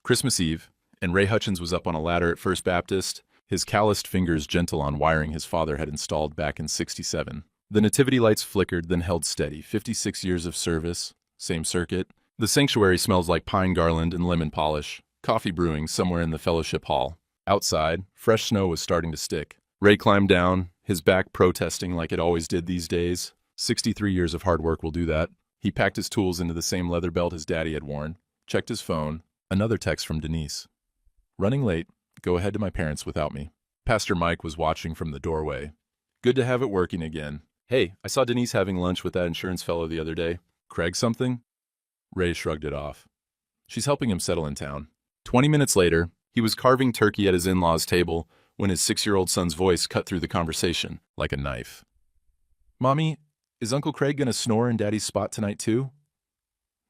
Christmas Eve, and Ray Hutchins was up on a ladder at First Baptist, his calloused fingers gentle on wiring his father had installed back in '67. The nativity lights flickered, then held steady. 56 years of service, same circuit. The sanctuary smells like pine garland and lemon polish. Coffee brewing somewhere in the fellowship hall. Outside, fresh snow was starting to stick. Ray climbed down, his back protesting like it always did these days. 63 years of hard work will do that. He packed his tools into the same leather belt his daddy had worn, checked his phone. Another text from Denise. Running late. Go ahead to my parents without me. Pastor Mike was watching from the doorway. Good to have it working again. Hey, I saw Denise having lunch with that insurance fellow the other day. Craig something? Ray shrugged it off. She's helping him settle in town. 20 minutes later, he was carving turkey at his in-laws' table when his 6-year-old son's voice cut through the conversation like a knife. Mommy, is Uncle Craig gonna snore in Daddy's spot tonight too?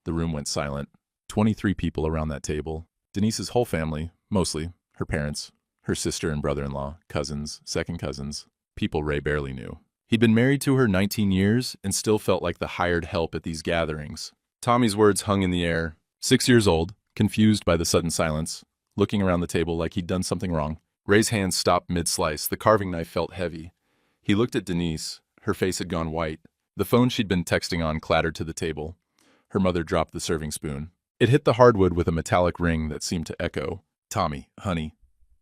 The room went silent. 23 people around that table. Denise's whole family, mostly, her parents, her sister and brother-in-law, cousins, second cousins, people Ray barely knew. He'd been married to her 19 years and still felt like the hired help at these gatherings. Tommy's words hung in the air. 6 years old, confused by the sudden silence, looking around the table like he'd done something wrong. Ray's hand stopped mid-slice. The carving knife felt heavy. He looked at Denise. Her face had gone white. The phone she'd been texting on clattered to the table. Her mother dropped the serving spoon. It hit the hardwood with a metallic ring that seemed to echo. Tommy, honey,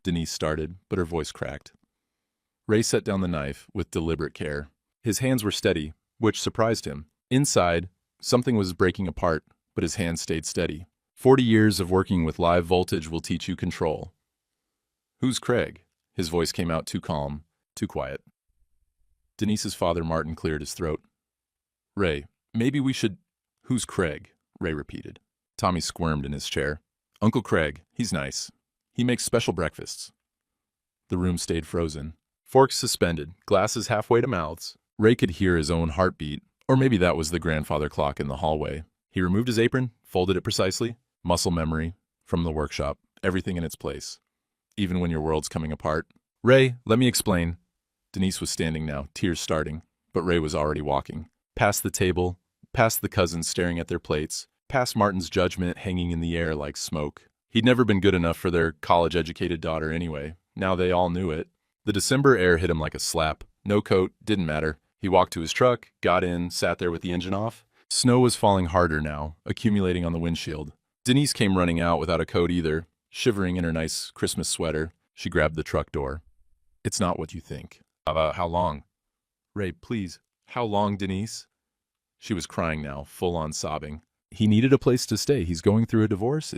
Denise started, but her voice cracked. Ray set down the knife with deliberate care. His hands were steady, which surprised him. Inside, something was breaking apart, but his hands stayed steady. 40 years of working with live voltage will teach you control. Who's Craig? His voice came out too calm, too quiet. Denise's father, Martin, cleared his throat. Ray, maybe we should... Who's Craig? Ray repeated. Tommy squirmed in his chair. Uncle Craig, he's nice. He makes special breakfasts. The room stayed frozen. Forks suspended, glasses halfway to mouths. Ray could hear his own heartbeat, or maybe that was the grandfather clock in the hallway. He removed his apron, folded it precisely. Muscle memory, from the workshop, everything in its place. Even when your world's coming apart. Ray, let me explain. Denise was standing now, tears starting, but Ray was already walking. Past the table, past the cousins staring at their plates, past Martin's judgment hanging in the air like smoke. He'd never been good enough for their college-educated daughter anyway. Now they all knew it. The December air hit him like a slap. No coat, didn't matter. He walked to his truck, got in, sat there with the engine off. Snow was falling harder now, accumulating on the windshield. Denise came running out without a coat either, shivering in her nice Christmas sweater. She grabbed the truck door. It's not what you think. How long? Ray, please. How long, Denise? She was crying now, full-on sobbing. He needed a place to stay. He's going through a divorce.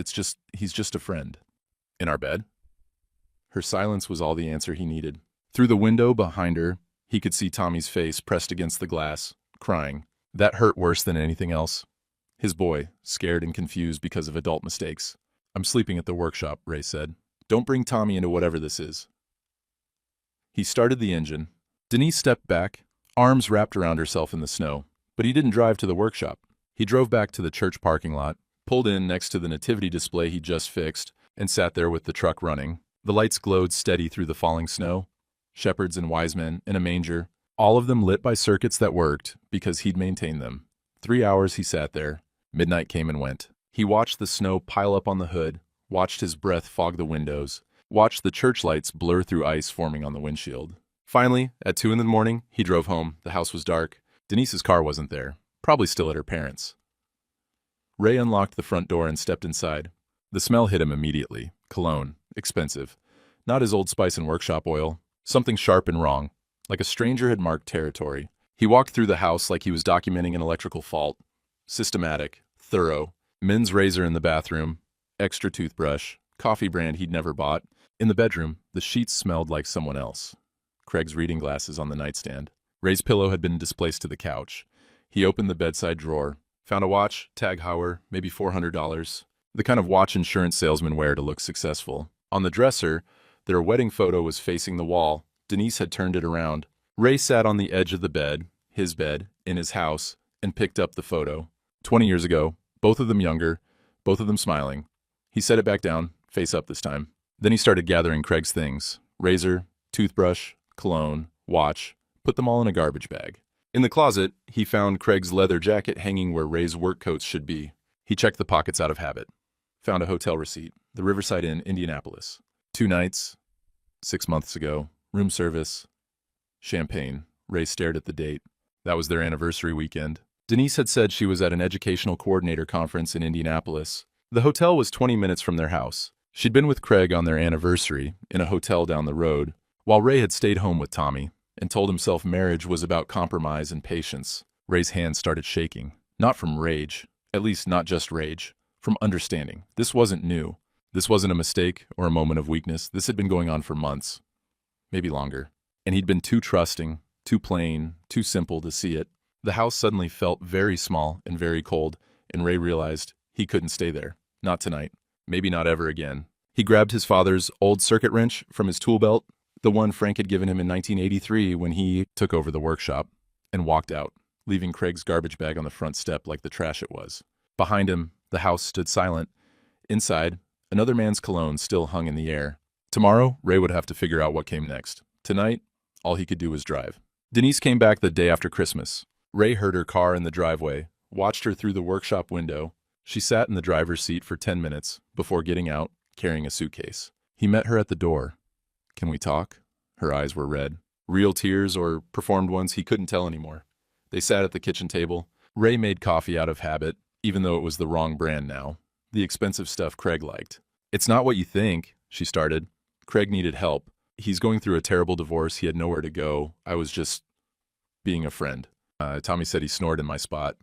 He's just a friend. In our bed? Her silence was all the answer he needed. Through the window behind her, he could see Tommy's face pressed against the glass, crying. That hurt worse than anything else. His boy, scared and confused because of adult mistakes. I'm sleeping at the workshop, Ray said. Don't bring Tommy into whatever this is. He started the engine. Denise stepped back, arms wrapped around herself in the snow. But he didn't drive to the workshop. He drove back to the church parking lot, pulled in next to the nativity display he just fixed, and sat there with the truck running. The lights glowed steady through the falling snow. Shepherds and wise men in a manger, all of them lit by circuits that worked because he'd maintained them. 3 hours he sat there. Midnight came and went. He watched the snow pile up on the hood, watched his breath fog the windows, watched the church lights blur through ice forming on the windshield. Finally, at 2 in the morning, he drove home. The house was dark. Denise's car wasn't there, probably still at her parents'. Ray unlocked the front door and stepped inside. The smell hit him immediately. Cologne. Expensive. Not his Old Spice and workshop oil. Something sharp and wrong. Like a stranger had marked territory. He walked through the house like he was documenting an electrical fault. Systematic. Thorough. Men's razor in the bathroom. Extra toothbrush. Coffee brand he'd never bought. In the bedroom, the sheets smelled like someone else. Craig's reading glasses on the nightstand. Ray's pillow had been displaced to the couch. He opened the bedside drawer, found a watch, Tag Heuer, maybe $400. The kind of watch insurance salesmen wear to look successful. On the dresser, their wedding photo was facing the wall. Denise had turned it around. Ray sat on the edge of the bed, his bed, in his house, and picked up the photo. 20 years ago, both of them younger, both of them smiling. He set it back down, face up this time. Then he started gathering Craig's things. Razor, toothbrush, cologne, watch. Put them all in a garbage bag. In the closet, he found Craig's leather jacket hanging where Ray's work coats should be. He checked the pockets out of habit. Found a hotel receipt. the Riverside Inn, Indianapolis. 2 nights, 6 months ago, room service, champagne. Ray stared at the date. That was their anniversary weekend. Denise had said she was at an educational coordinator conference in Indianapolis. The hotel was 20 minutes from their house. She'd been with Craig on their anniversary in a hotel down the road, while Ray had stayed home with Tommy and told himself marriage was about compromise and patience. Ray's hand started shaking. Not from rage, at least not just rage, from understanding. This wasn't new. This wasn't a mistake or a moment of weakness. This had been going on for months, maybe longer. And he'd been too trusting, too plain, too simple to see it. The house suddenly felt very small and very cold, and Ray realized he couldn't stay there. Not tonight. Maybe not ever again. He grabbed his father's old circuit wrench from his tool belt, the one Frank had given him in 1983 when he took over the workshop, and walked out, leaving Craig's garbage bag on the front step like the trash it was. Behind him, the house stood silent. Inside, another man's cologne still hung in the air. Tomorrow, Ray would have to figure out what came next. Tonight, all he could do was drive. Denise came back the day after Christmas. Ray heard her car in the driveway, watched her through the workshop window. She sat in the driver's seat for 10 minutes before getting out, carrying a suitcase. He met her at the door. "Can we talk?" Her eyes were red. Real tears or performed ones, he couldn't tell anymore. They sat at the kitchen table. Ray made coffee out of habit, even though it was the wrong brand now. The expensive stuff Craig liked. "It's not what you think," she started. Craig needed help. He's going through a terrible divorce. He had nowhere to go. I was just being a friend. Tommy said he snored in my spot.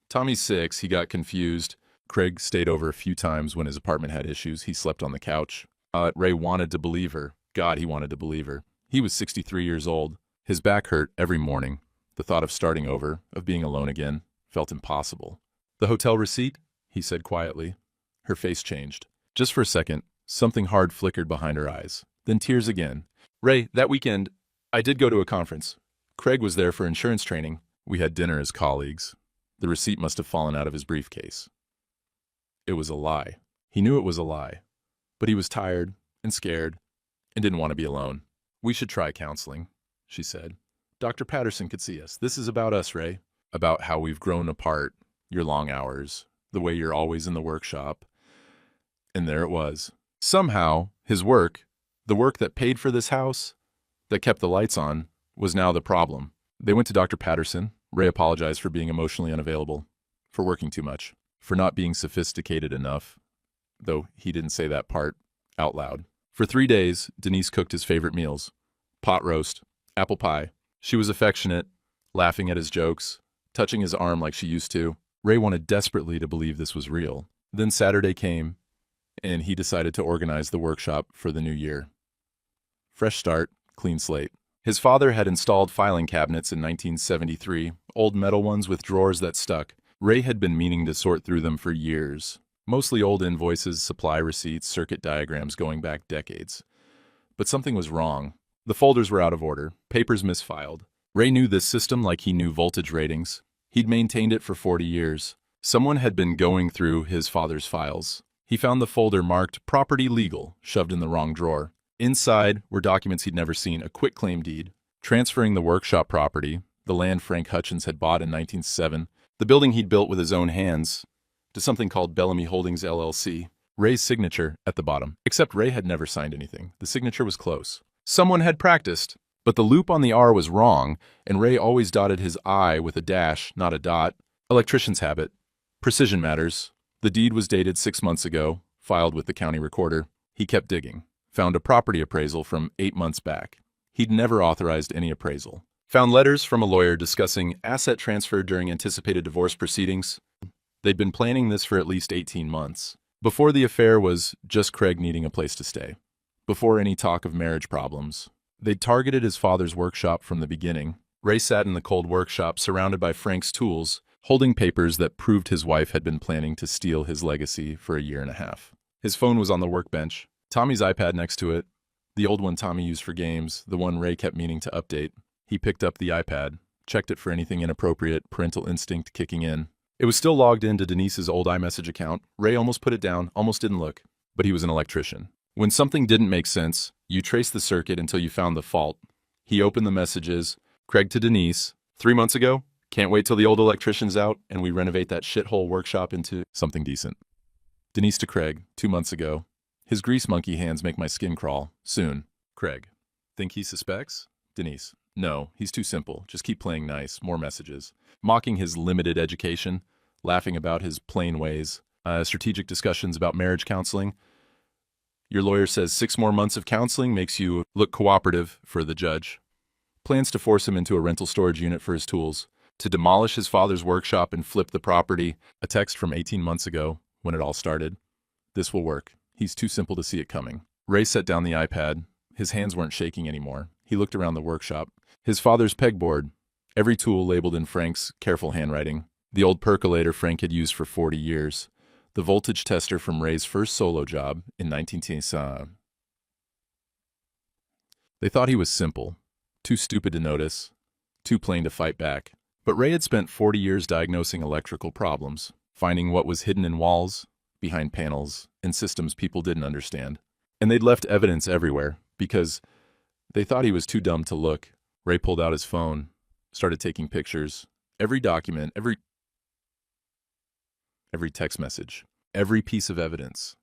Tommy's 6. He got confused. Craig stayed over a few times when his apartment had issues. He slept on the couch. Ray wanted to believe her. God, he wanted to believe her. He was 63 years old. His back hurt every morning. The thought of starting over, of being alone again, felt impossible. "The hotel receipt?" he said quietly. Her face changed. Just for a second, something hard flickered behind her eyes. Then tears again. "Ray, that weekend, I did go to a conference. Craig was there for insurance training. We had dinner as colleagues. The receipt must have fallen out of his briefcase. It was a lie. He knew it was a lie. But he was tired and scared and didn't want to be alone. "We should try counseling," she said. "Dr. Patterson could see us. This is about us, Ray. About how we've grown apart, your long hours, the way you're always in the workshop." And there it was. Somehow, his work, the work that paid for this house, that kept the lights on, was now the problem. They went to Dr. Patterson. Ray apologized for being emotionally unavailable, for working too much, for not being sophisticated enough, though he didn't say that part out loud. For 3 days, Denise cooked his favorite meals. Pot roast, apple pie. She was affectionate, laughing at his jokes, touching his arm like she used to. Ray wanted desperately to believe this was real. Then Saturday came, and he decided to organize the workshop for the new year. Fresh start, clean slate. His father had installed filing cabinets in 1973, old metal ones with drawers that stuck. Ray had been meaning to sort through them for years. Mostly old invoices, supply receipts, circuit diagrams going back decades. But something was wrong. The folders were out of order, papers misfiled. Ray knew this system like he knew voltage ratings. He'd maintained it for 40 years. Someone had been going through his father's files. He found the folder marked Property Legal, shoved in the wrong drawer. Inside were documents he'd never seen, a quitclaim deed, transferring the workshop property, the land Frank Hutchins had bought in 1907, the building he'd built with his own hands, to something called Bellamy Holdings LLC. Ray's signature at the bottom. Except Ray had never signed anything. The signature was close. Someone had practiced, but the loop on the R was wrong, and Ray always dotted his I with a dash, not a dot. Electrician's habit. Precision matters. The deed was dated 6 months ago, filed with the county recorder. He kept digging. Found a property appraisal from 8 months back. He'd never authorized any appraisal. Found letters from a lawyer discussing asset transfer during anticipated divorce proceedings. They'd been planning this for at least 18 months. Before the affair was just Craig needing a place to stay. Before any talk of marriage problems. They'd targeted his father's workshop from the beginning. Ray sat in the cold workshop surrounded by Frank's tools, holding papers that proved his wife had been planning to steal his legacy for a year and a half. His phone was on the workbench. Tommy's iPad next to it, the old one Tommy used for games, the one Ray kept meaning to update. He picked up the iPad, checked it for anything inappropriate, parental instinct kicking in. It was still logged into Denise's old iMessage account. Ray almost put it down, almost didn't look, but he was an electrician. When something didn't make sense, you traced the circuit until you found the fault. He opened the messages. Craig to Denise, 3 months ago, can't wait till the old electrician's out and we renovate that shithole workshop into something decent. Denise to Craig, 2 months ago, His grease monkey hands make my skin crawl. Soon. Craig. Think he suspects? Denise. No, he's too simple. Just keep playing nice. More messages. Mocking his limited education. Laughing about his plain ways. Strategic discussions about marriage counseling. Your lawyer says 6 more months of counseling makes you look cooperative for the judge. Plans to force him into a rental storage unit for his tools. To demolish his father's workshop and flip the property. A text from 18 months ago, when it all started. This will work. He's too simple to see it coming. Ray set down the iPad. His hands weren't shaking anymore. He looked around the workshop. His father's pegboard. Every tool labeled in Frank's careful handwriting. The old percolator Frank had used for 40 years. The voltage tester from Ray's first solo job in 1910. They thought he was simple. Too stupid to notice. Too plain to fight back. But Ray had spent 40 years diagnosing electrical problems, finding what was hidden in walls, behind panels, and systems people didn't understand. And they'd left evidence everywhere, because they thought he was too dumb to look. Ray pulled out his phone, started taking pictures. Every document, every text message, every piece of evidence.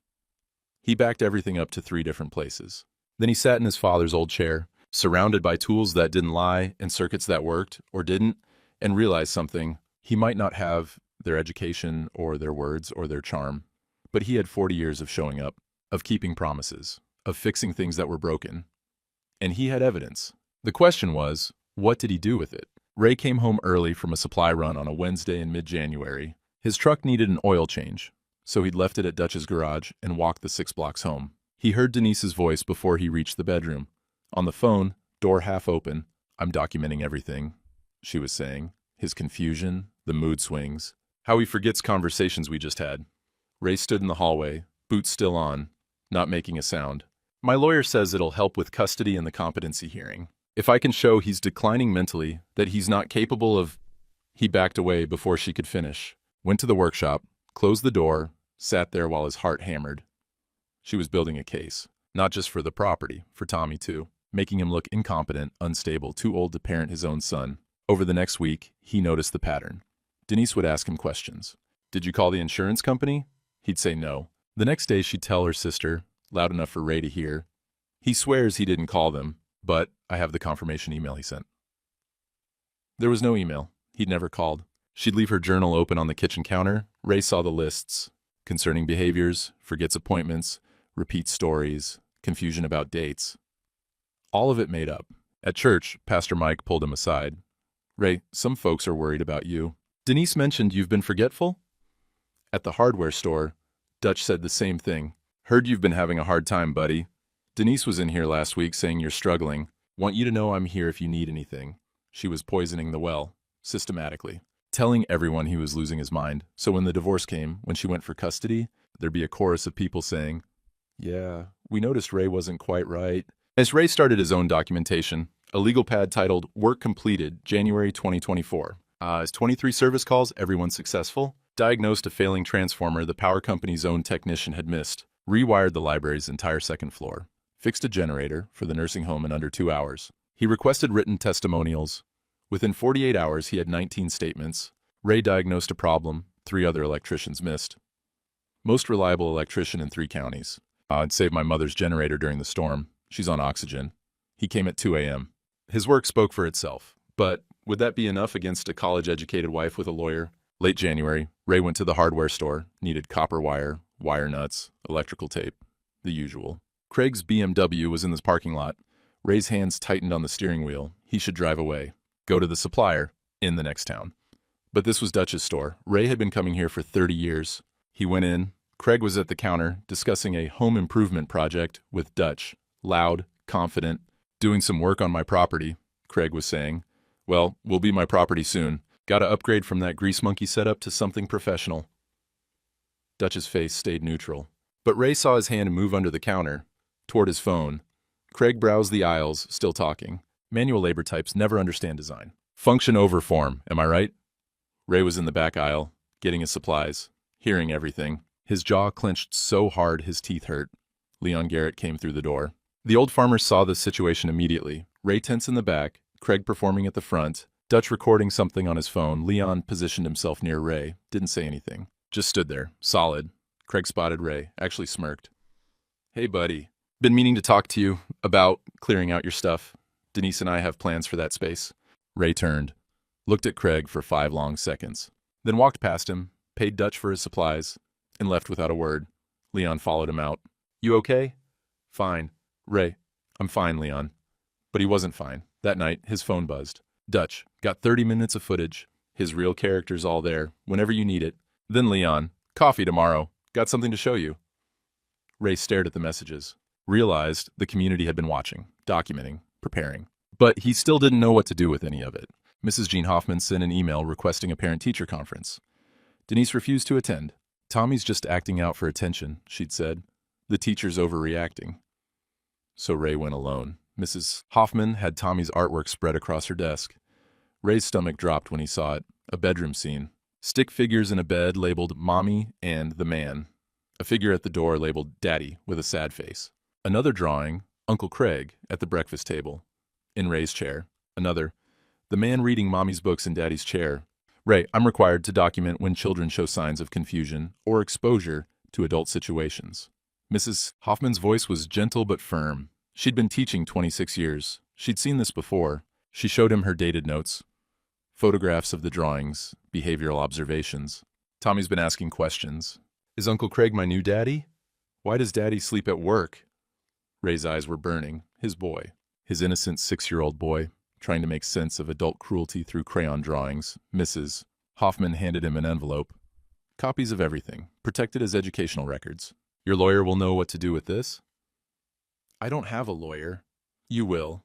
He backed everything up to 3 different places. Then he sat in his father's old chair, surrounded by tools that didn't lie and circuits that worked or didn't, and realized something. He might not have their education or their words or their charm, but he had 40 years of showing up, of keeping promises, of fixing things that were broken. And he had evidence. The question was, what did he do with it? Ray came home early from a supply run on a Wednesday in mid-January. His truck needed an oil change, so he'd left it at Dutch's garage and walked the 6 blocks home. He heard Denise's voice before he reached the bedroom. On the phone, door half open. "I'm documenting everything," she was saying. His confusion, the mood swings, how he forgets conversations we just had. Ray stood in the hallway, boots still on, not making a sound. "My lawyer says it'll help with custody and the competency hearing. If I can show he's declining mentally, that he's not capable of—" He backed away before she could finish, went to the workshop, closed the door, sat there while his heart hammered. She was building a case, not just for the property, for Tommy too, making him look incompetent, unstable, too old to parent his own son. Over the next week, he noticed the pattern. Denise would ask him questions. "Did you call the insurance company?" He'd say no. The next day she'd tell her sister, loud enough for Ray to hear. "He swears he didn't call them, but I have the confirmation email he sent." There was no email. He'd never called. She'd leave her journal open on the kitchen counter. Ray saw the lists. Concerning behaviors, forgets appointments, repeats stories, confusion about dates. All of it made up. At church, Pastor Mike pulled him aside. "Ray, some folks are worried about you. Denise mentioned you've been forgetful?" At the hardware store, Dutch said the same thing. "Heard you've been having a hard time, buddy. Denise was in here last week saying you're struggling. Want you to know I'm here if you need anything." She was poisoning the well, systematically. Telling everyone he was losing his mind, so when the divorce came, when she went for custody, there'd be a chorus of people saying, "Yeah, we noticed Ray wasn't quite right." As Ray started his own documentation, a legal pad titled "Work Completed, January 2024. His 23 service calls, everyone successful. Diagnosed a failing transformer the power company's own technician had missed. Rewired the library's entire second floor. Fixed a generator for the nursing home in under 2 hours. He requested written testimonials. Within 48 hours, he had 19 statements. Ray diagnosed a problem 3 other electricians missed. Most reliable electrician in 3 counties. I'd saved my mother's generator during the storm. She's on oxygen. He came at 2 a.m. His work spoke for itself. But would that be enough against a college-educated wife with a lawyer? Late January, Ray went to the hardware store, needed copper wire, wire nuts, electrical tape, the usual. Craig's BMW was in the parking lot. Ray's hands tightened on the steering wheel. He should drive away. Go to the supplier, in the next town. But this was Dutch's store. Ray had been coming here for 30 years. He went in. Craig was at the counter, discussing a home improvement project with Dutch. Loud, confident. "Doing some work on my property," Craig was saying. "Well, will be my property soon. Gotta upgrade from that grease monkey setup to something professional." Dutch's face stayed neutral. But Ray saw his hand move under the counter, toward his phone. Craig browsed the aisles, still talking. Manual labor types never understand design. "Function over form, am I right?" Ray was in the back aisle, getting his supplies, hearing everything. His jaw clenched so hard his teeth hurt. Leon Garrett came through the door. The old farmer saw the situation immediately. Ray tense in the back, Craig performing at the front, Dutch recording something on his phone. Leon positioned himself near Ray, didn't say anything. Just stood there, solid. Craig spotted Ray, actually smirked. Hey, buddy. Been meaning to talk to you about clearing out your stuff. Denise and I have plans for that space. Ray turned, looked at Craig for 5 long seconds, then walked past him, paid Dutch for his supplies, and left without a word. Leon followed him out. You okay? Fine. Ray, I'm fine, Leon. But he wasn't fine. That night, his phone buzzed. Dutch, got 30 minutes of footage. His real character's all there, whenever you need it. Then Leon, coffee tomorrow. Got something to show you. Ray stared at the messages, realized the community had been watching, documenting, preparing. But he still didn't know what to do with any of it. Mrs. Jean Hoffman sent an email requesting a parent-teacher conference. Denise refused to attend. Tommy's just acting out for attention, she'd said. The teacher's overreacting. So Ray went alone. Mrs. Hoffman had Tommy's artwork spread across her desk. Ray's stomach dropped when he saw it. A bedroom scene. Stick figures in a bed labeled Mommy and the Man. A figure at the door labeled Daddy with a sad face. Another drawing, Uncle Craig, at the breakfast table. In Ray's chair. Another, the man reading Mommy's books in Daddy's chair. Ray, I'm required to document when children show signs of confusion or exposure to adult situations. Mrs. Hoffman's voice was gentle but firm. She'd been teaching 26 years. She'd seen this before. She showed him her dated notes. Photographs of the drawings, behavioral observations. Tommy's been asking questions. Is Uncle Craig my new daddy? Why does Daddy sleep at work? Ray's eyes were burning. His boy. His innocent 6-year-old boy, trying to make sense of adult cruelty through crayon drawings. Mrs. Hoffman handed him an envelope. Copies of everything, protected as educational records. Your lawyer will know what to do with this? I don't have a lawyer. You will.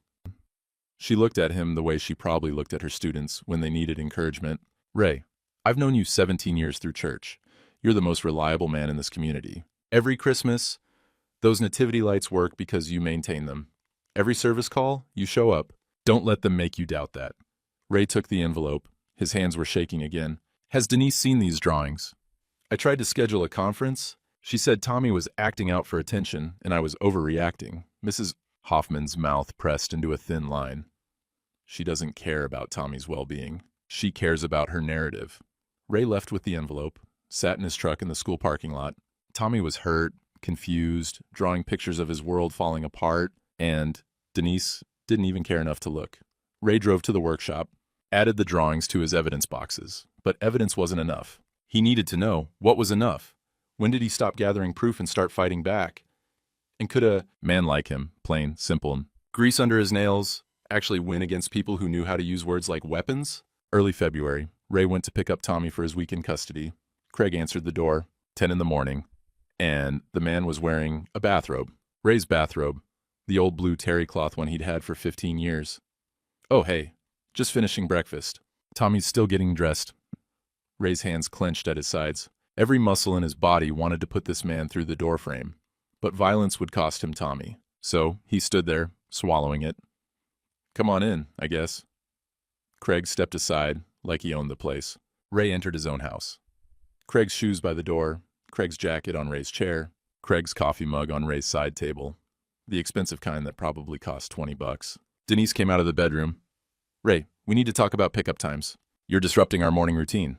She looked at him the way she probably looked at her students when they needed encouragement. Ray, I've known you 17 years through church. You're the most reliable man in this community. Every Christmas, those nativity lights work because you maintain them. Every service call, you show up. Don't let them make you doubt that. Ray took the envelope. His hands were shaking again. Has Denise seen these drawings? I tried to schedule a conference. She said Tommy was acting out for attention, and I was overreacting. Mrs. Hoffman's mouth pressed into a thin line. She doesn't care about Tommy's well-being. She cares about her narrative. Ray left with the envelope, sat in his truck in the school parking lot. Tommy was hurt, confused, drawing pictures of his world falling apart, and Denise didn't even care enough to look. Ray drove to the workshop, added the drawings to his evidence boxes. But evidence wasn't enough. He needed to know what was enough. When did he stop gathering proof and start fighting back? And could a man like him, plain, simple, grease under his nails, actually win against people who knew how to use words like weapons? Early February, Ray went to pick up Tommy for his week in custody. Craig answered the door, 10 in the morning, and the man was wearing a bathrobe. Ray's bathrobe, the old blue terry cloth one he'd had for 15 years. Oh, hey, just finishing breakfast. Tommy's still getting dressed. Ray's hands clenched at his sides. Every muscle in his body wanted to put this man through the doorframe, but violence would cost him Tommy. So he stood there, swallowing it. Come on in, I guess. Craig stepped aside, like he owned the place. Ray entered his own house. Craig's shoes by the door, Craig's jacket on Ray's chair, Craig's coffee mug on Ray's side table, the expensive kind that probably cost $20. Denise came out of the bedroom. Ray, we need to talk about pickup times. You're disrupting our morning routine.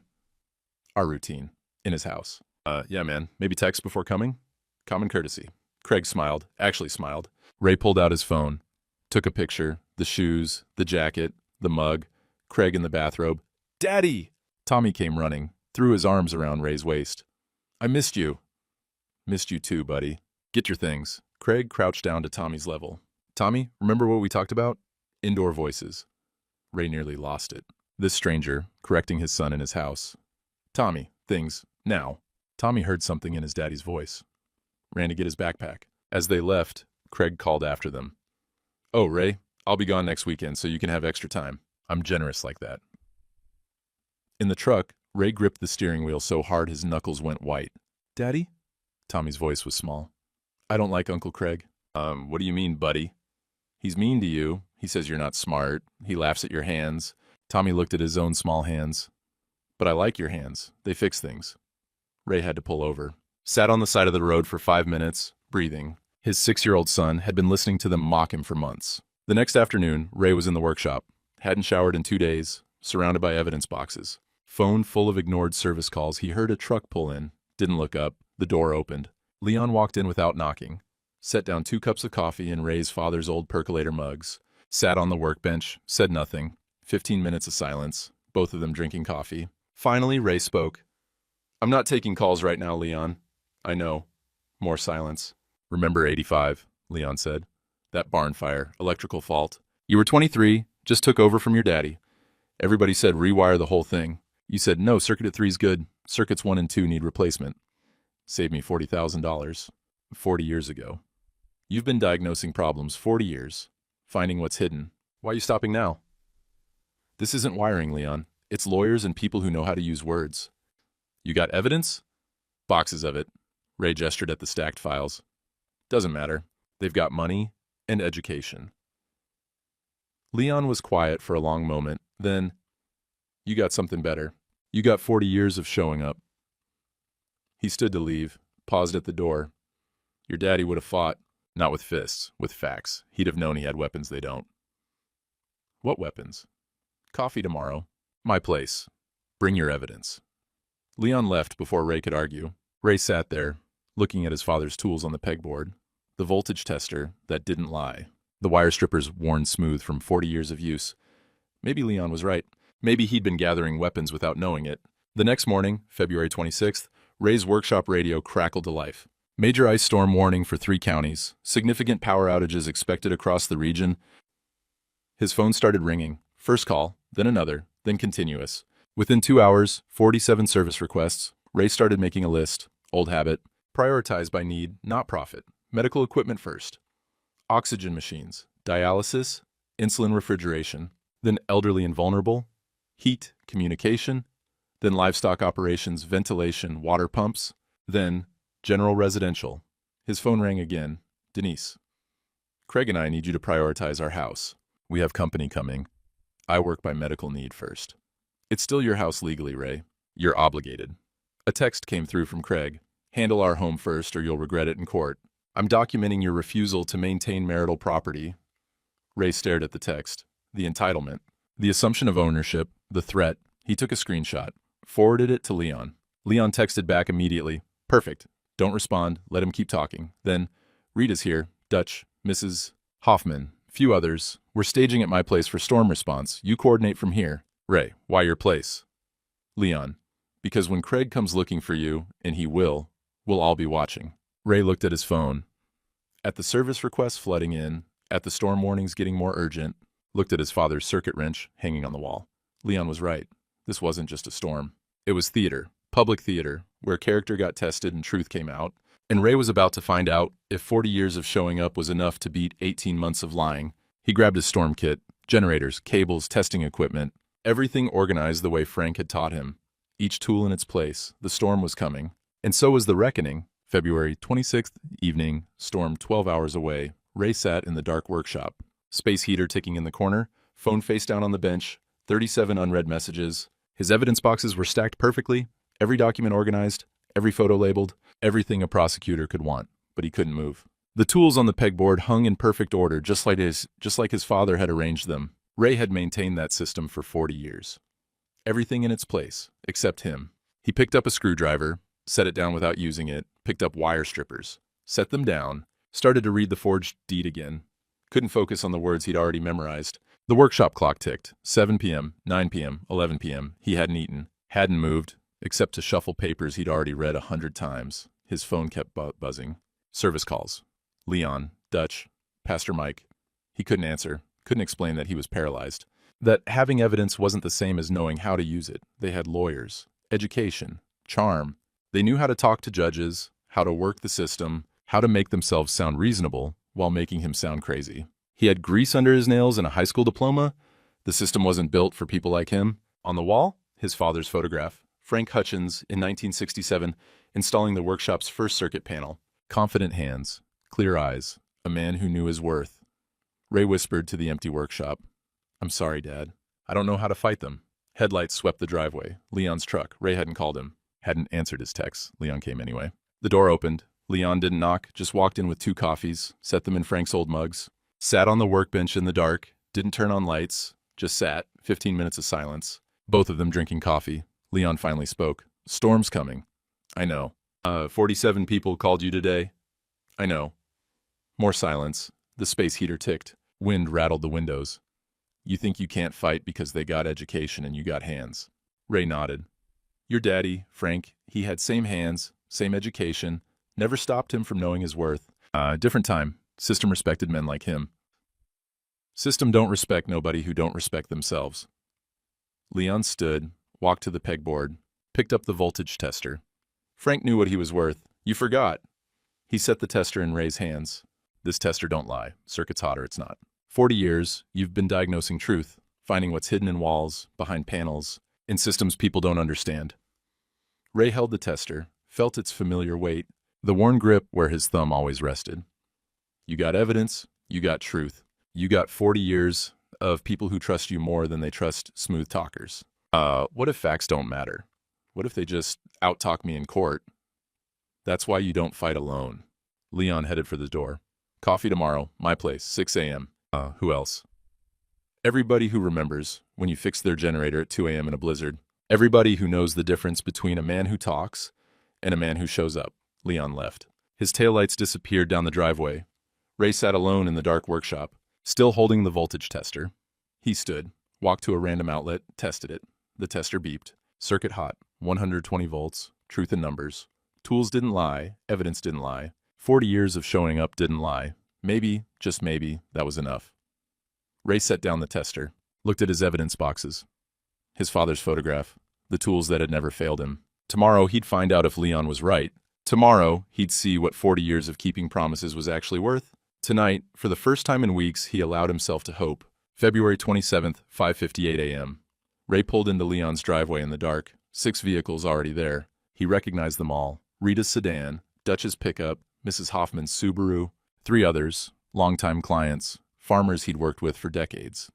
Our routine. In his house. Yeah, man. Maybe text before coming? Common courtesy. Craig smiled. Actually smiled. Ray pulled out his phone. Took a picture. The shoes. The jacket. The mug. Craig in the bathrobe. Daddy! Tommy came running. Threw his arms around Ray's waist. I missed you. Missed you too, buddy. Get your things. Craig crouched down to Tommy's level. Tommy, remember what we talked about? Indoor voices. Ray nearly lost it. This stranger, correcting his son in his house. Tommy, things. Now. Tommy heard something in his daddy's voice. Ran to get his backpack. As they left, Craig called after them. Oh, Ray, I'll be gone next weekend so you can have extra time. I'm generous like that. In the truck, Ray gripped the steering wheel so hard his knuckles went white. Daddy? Tommy's voice was small. I don't like Uncle Craig. What do you mean, buddy? He's mean to you. He says you're not smart. He laughs at your hands. Tommy looked at his own small hands. But I like your hands. They fix things. Ray had to pull over. Sat on the side of the road for 5 minutes, breathing. His 6-year-old son had been listening to them mock him for months. The next afternoon, Ray was in the workshop. Hadn't showered in 2 days, surrounded by evidence boxes. Phone full of ignored service calls. He heard a truck pull in. Didn't look up. The door opened. Leon walked in without knocking. set down 2 cups of coffee in Ray's father's old percolator mugs, sat on the workbench, said nothing. 15 minutes of silence, both of them drinking coffee. Finally, Ray spoke. "I'm not taking calls right now, Leon." "I know." More silence. "Remember 85, Leon said. "That barn fire, electrical fault. You were 23, just took over from your daddy. Everybody said rewire the whole thing. You said, no, circuit at 3's good. Circuits 1 and 2 need replacement. Saved me $40,000. 40 years ago. You've been diagnosing problems 40 years, finding what's hidden. Why are you stopping now?" "This isn't wiring, Leon. It's lawyers and people who know how to use words." "You got evidence?" "Boxes of it." Ray gestured at the stacked files. "Doesn't matter. They've got money and education." Leon was quiet for a long moment. Then, "You got something better. You got 40 years of showing up." He stood to leave, paused at the door. "Your daddy would have fought, not with fists, with facts. He'd have known he had weapons they don't." "What weapons?" "Coffee tomorrow. My place. Bring your evidence." Leon left before Ray could argue. Ray sat there, looking at his father's tools on the pegboard. The voltage tester that didn't lie. The wire strippers worn smooth from 40 years of use. Maybe Leon was right. Maybe he'd been gathering weapons without knowing it. The next morning, February 26th, Ray's workshop radio crackled to life. Major ice storm warning for 3 counties. Significant power outages expected across the region. His phone started ringing. First call, then another, then continuous. Within 2 hours, 47 service requests. Ray started making a list. Old habit. Prioritize by need, not profit. Medical equipment first. Oxygen machines, dialysis, insulin refrigeration, then elderly and vulnerable, heat, communication, then livestock operations, ventilation, water pumps, then general residential. His phone rang again. "Denise, Craig and I need you to prioritize our house. We have company coming. I work by medical need first." "It's still your house legally, Ray. You're obligated." A text came through from Craig. "Handle our home first or you'll regret it in court. I'm documenting your refusal to maintain marital property." Ray stared at the text. The entitlement. The assumption of ownership. The threat. He took a screenshot. Forwarded it to Leon. Leon texted back immediately. "Perfect. Don't respond. Let him keep talking." Then, "Rita's here. Dutch. Mrs. Hoffman. Few others. We're staging at my place for storm response. You coordinate from here." Ray, "Why your place?" Leon, "Because when Craig comes looking for you, and he will, we'll all be watching." Ray looked at his phone. At the service requests flooding in, at the storm warnings getting more urgent, looked at his father's circuit wrench hanging on the wall. Leon was right. This wasn't just a storm. It was theater, public theater, where character got tested and truth came out. And Ray was about to find out if 40 years of showing up was enough to beat 18 months of lying. He grabbed his storm kit, generators, cables, testing equipment, everything organized the way Frank had taught him. Each tool in its place. The storm was coming. And so was the reckoning. February 26th evening, storm 12 hours away. Ray sat in the dark workshop. Space heater ticking in the corner, phone face down on the bench, 37 unread messages. His evidence boxes were stacked perfectly, every document organized, every photo labeled, everything a prosecutor could want, but he couldn't move. The tools on the pegboard hung in perfect order, just like his father had arranged them. Ray had maintained that system for 40 years. Everything in its place, except him. He picked up a screwdriver, set it down without using it, picked up wire strippers, set them down, started to read the forged deed again. Couldn't focus on the words he'd already memorized. The workshop clock ticked. 7 p.m., 9 p.m., 11 p.m. He hadn't eaten, hadn't moved, except to shuffle papers he'd already read 100 times. His phone kept buzzing. Service calls. Leon, Dutch, Pastor Mike. He couldn't answer, couldn't explain that he was paralyzed. That having evidence wasn't the same as knowing how to use it. They had lawyers, education, charm. They knew how to talk to judges, how to work the system, how to make themselves sound reasonable while making him sound crazy. He had grease under his nails and a high school diploma. The system wasn't built for people like him. On the wall, his father's photograph. Frank Hutchins in 1967, installing the workshop's first circuit panel. Confident hands, clear eyes, a man who knew his worth. Ray whispered to the empty workshop, "I'm sorry, Dad. I don't know how to fight them." Headlights swept the driveway. Leon's truck. Ray hadn't called him. Hadn't answered his texts. Leon came anyway. The door opened. Leon didn't knock, just walked in with 2 coffees, set them in Frank's old mugs. Sat on the workbench in the dark, didn't turn on lights, just sat, 15 minutes of silence. Both of them drinking coffee. Leon finally spoke. "Storm's coming." "I know. 47 people called you today." "I know." More silence. The space heater ticked. Wind rattled the windows. You think you can't fight because they got education and you got hands. Ray nodded. Your daddy, Frank, he had same hands, same education, never stopped him from knowing his worth. Different time. System respected men like him. System don't respect nobody who don't respect themselves. Leon stood, walked to the pegboard, picked up the voltage tester. Frank knew what he was worth. You forgot. He set the tester in Ray's hands. This tester don't lie. Circuit's hot or it's not. 40 years, you've been diagnosing truth, finding what's hidden in walls, behind panels, in systems people don't understand. Ray held the tester, felt its familiar weight, the worn grip where his thumb always rested. You got evidence, you got truth. You got 40 years of people who trust you more than they trust smooth talkers. What if facts don't matter? What if they just out-talk me in court? That's why you don't fight alone. Leon headed for the door. Coffee tomorrow, my place, 6 a.m. Who else? Everybody who remembers when you fixed their generator at 2 a.m. in a blizzard. Everybody who knows the difference between a man who talks and a man who shows up. Leon left. His taillights disappeared down the driveway. Ray sat alone in the dark workshop, still holding the voltage tester. He stood, walked to a random outlet, tested it. The tester beeped. Circuit hot, 120 volts, truth in numbers. Tools didn't lie, evidence didn't lie. 40 years of showing up didn't lie. Maybe, just maybe, that was enough. Ray set down the tester, looked at his evidence boxes. His father's photograph, the tools that had never failed him. Tomorrow he'd find out if Leon was right. Tomorrow he'd see what 40 years of keeping promises was actually worth. Tonight, for the first time in weeks, he allowed himself to hope. February 27th, 5:58 a.m. Ray pulled into Leon's driveway in the dark. 6 vehicles already there. He recognized them all. Rita's sedan, Dutch's pickup, Mrs. Hoffman's Subaru, 3 others, longtime clients, farmers he'd worked with for decades.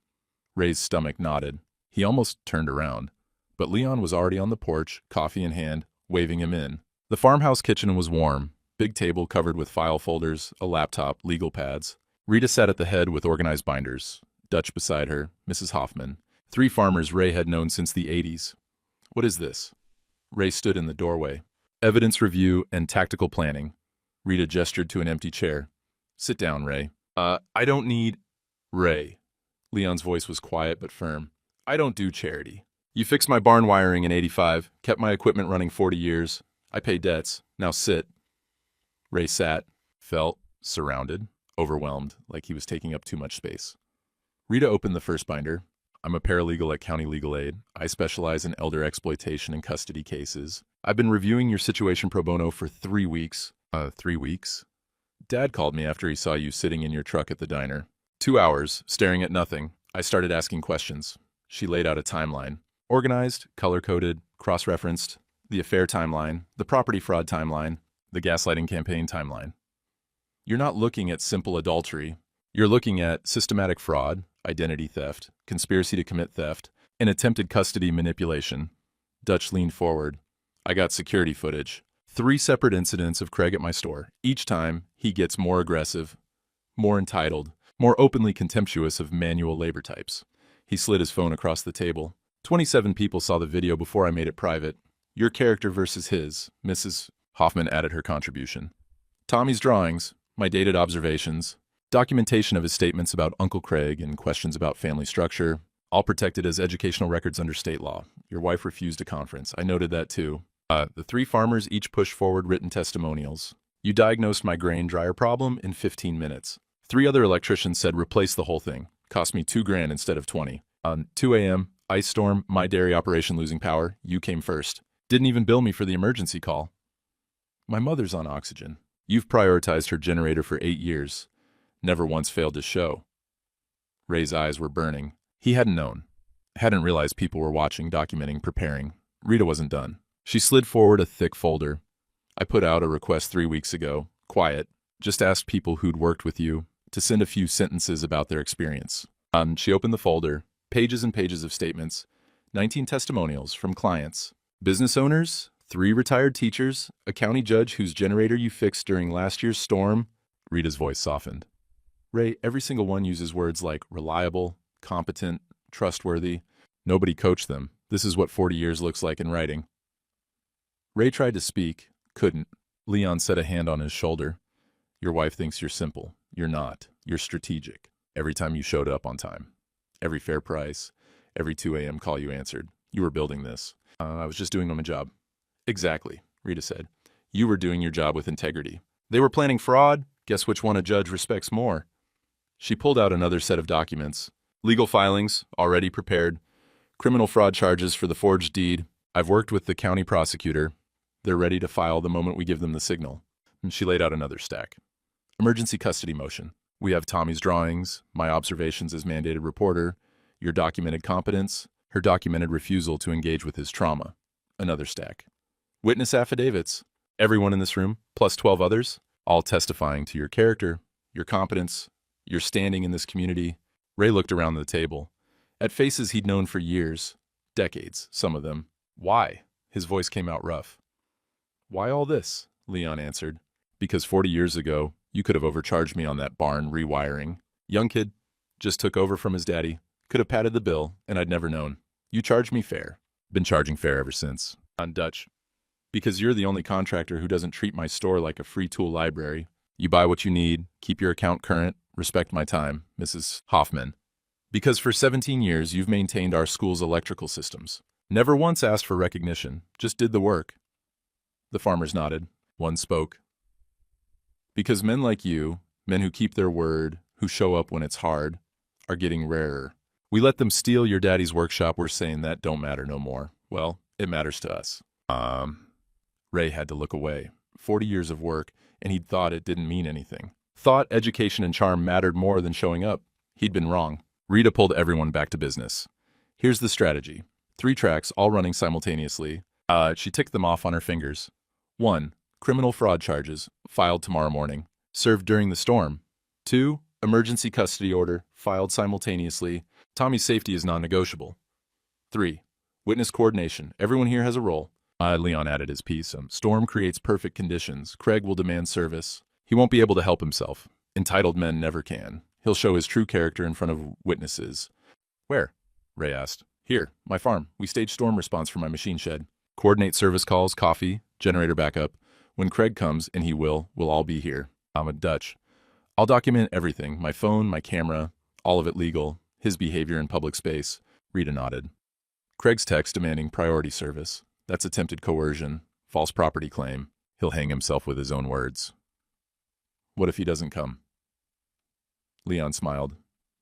Ray's stomach knotted. He almost turned around. But Leon was already on the porch, coffee in hand, waving him in. The farmhouse kitchen was warm. Big table covered with file folders, a laptop, legal pads. Rita sat at the head with organized binders. Dutch beside her, Mrs. Hoffman. 3 farmers Ray had known since the 80s. What is this? Ray stood in the doorway. Evidence review and tactical planning. Rita gestured to an empty chair. Sit down, Ray. I don't need... Ray. Leon's voice was quiet but firm. I don't do charity. You fixed my barn wiring in '85, kept my equipment running 40 years. I pay debts. Now sit. Ray sat, felt surrounded, overwhelmed, like he was taking up too much space. Rita opened the first binder. I'm a paralegal at County Legal Aid. I specialize in elder exploitation and custody cases. I've been reviewing your situation pro bono for 3 weeks. 3 weeks? Dad called me after he saw you sitting in your truck at the diner. 2 hours, staring at nothing. I started asking questions. She laid out a timeline. Organized, color-coded, cross-referenced. The affair timeline, the property fraud timeline, the gaslighting campaign timeline. You're not looking at simple adultery. You're looking at systematic fraud, identity theft, conspiracy to commit theft, and attempted custody manipulation. Dutch leaned forward. I got security footage. 3 separate incidents of Craig at my store. Each time, he gets more aggressive, more entitled, more openly contemptuous of manual labor types. He slid his phone across the table. 27 people saw the video before I made it private. Your character versus his, Mrs. Hoffman added her contribution. Tommy's drawings, my dated observations, documentation of his statements about Uncle Craig and questions about family structure, all protected as educational records under state law. Your wife refused a conference. I noted that too. The 3 farmers each pushed forward written testimonials. You diagnosed my grain dryer problem in 15 minutes. 3 other electricians said replace the whole thing. Cost me $2,000 instead of 20. 2 a.m., ice storm, my dairy operation losing power. You came first. Didn't even bill me for the emergency call. My mother's on oxygen. You've prioritized her generator for 8 years. Never once failed to show. Ray's eyes were burning. He hadn't known. Hadn't realized people were watching, documenting, preparing. Rita wasn't done. She slid forward a thick folder. I put out a request 3 weeks ago. Quiet. Just asked people who'd worked with you to send a few sentences about their experience. She opened the folder. Pages and pages of statements. 19 testimonials from clients. Business owners, 3 retired teachers, a county judge whose generator you fixed during last year's storm. Rita's voice softened. Ray, every single one uses words like reliable, competent, trustworthy. Nobody coached them. This is what 40 years looks like in writing. Ray tried to speak, couldn't. Leon set a hand on his shoulder. Your wife thinks you're simple. You're not. You're strategic. Every time you showed up on time. Every fair price. Every 2 a.m. call you answered. You were building this. I was just doing my job. Exactly, Rita said. You were doing your job with integrity. They were planning fraud. Guess which one a judge respects more? She pulled out another set of documents. Legal filings, already prepared. Criminal fraud charges for the forged deed. I've worked with the county prosecutor. They're ready to file the moment we give them the signal. And she laid out another stack. Emergency custody motion. We have Tommy's drawings, my observations as mandated reporter, your documented competence, her documented refusal to engage with his trauma. Another stack. Witness affidavits. Everyone in this room, plus 12 others, all testifying to your character, your competence, your standing in this community. Ray looked around the table, at faces he'd known for years, decades, some of them. Why? His voice came out rough. Why all this? Leon answered. Because 40 years ago, you could have overcharged me on that barn rewiring. Young kid, just took over from his daddy, could have padded the bill, and I'd never known. You charged me fair. Been charging fair ever since. On Dutch. Because you're the only contractor who doesn't treat my store like a free tool library. You buy what you need, keep your account current, respect my time, Mrs. Hoffman. Because for 17 years, you've maintained our school's electrical systems. Never once asked for recognition, just did the work. The farmers nodded. One spoke. Because men like you, men who keep their word, who show up when it's hard, are getting rarer. We let them steal your daddy's workshop. We're saying that don't matter no more. Well, it matters to us. Ray had to look away. 40 years of work, and he'd thought it didn't mean anything. Thought education and charm mattered more than showing up. He'd been wrong. Rita pulled everyone back to business. Here's the strategy. 3 tracks, all running simultaneously. She ticked them off on her fingers. 1. Criminal fraud charges, filed tomorrow morning. Served during the storm. 2. Emergency custody order, filed simultaneously. Tommy's safety is non-negotiable. 3. Witness coordination. Everyone here has a role. Leon added his piece. Storm creates perfect conditions. Craig will demand service. He won't be able to help himself. Entitled men never can. He'll show his true character in front of witnesses. Where? Ray asked. Here, my farm. We stage storm response for my machine shed. Coordinate service calls, coffee, generator backup. When Craig comes, and he will, we'll all be here. I'm a Dutch. I'll document everything. My phone, my camera, all of it legal. His behavior in public space. Rita nodded. Craig's text demanding priority service. That's attempted coercion, false property claim. He'll hang himself with his own words. What if he doesn't come? Leon smiled.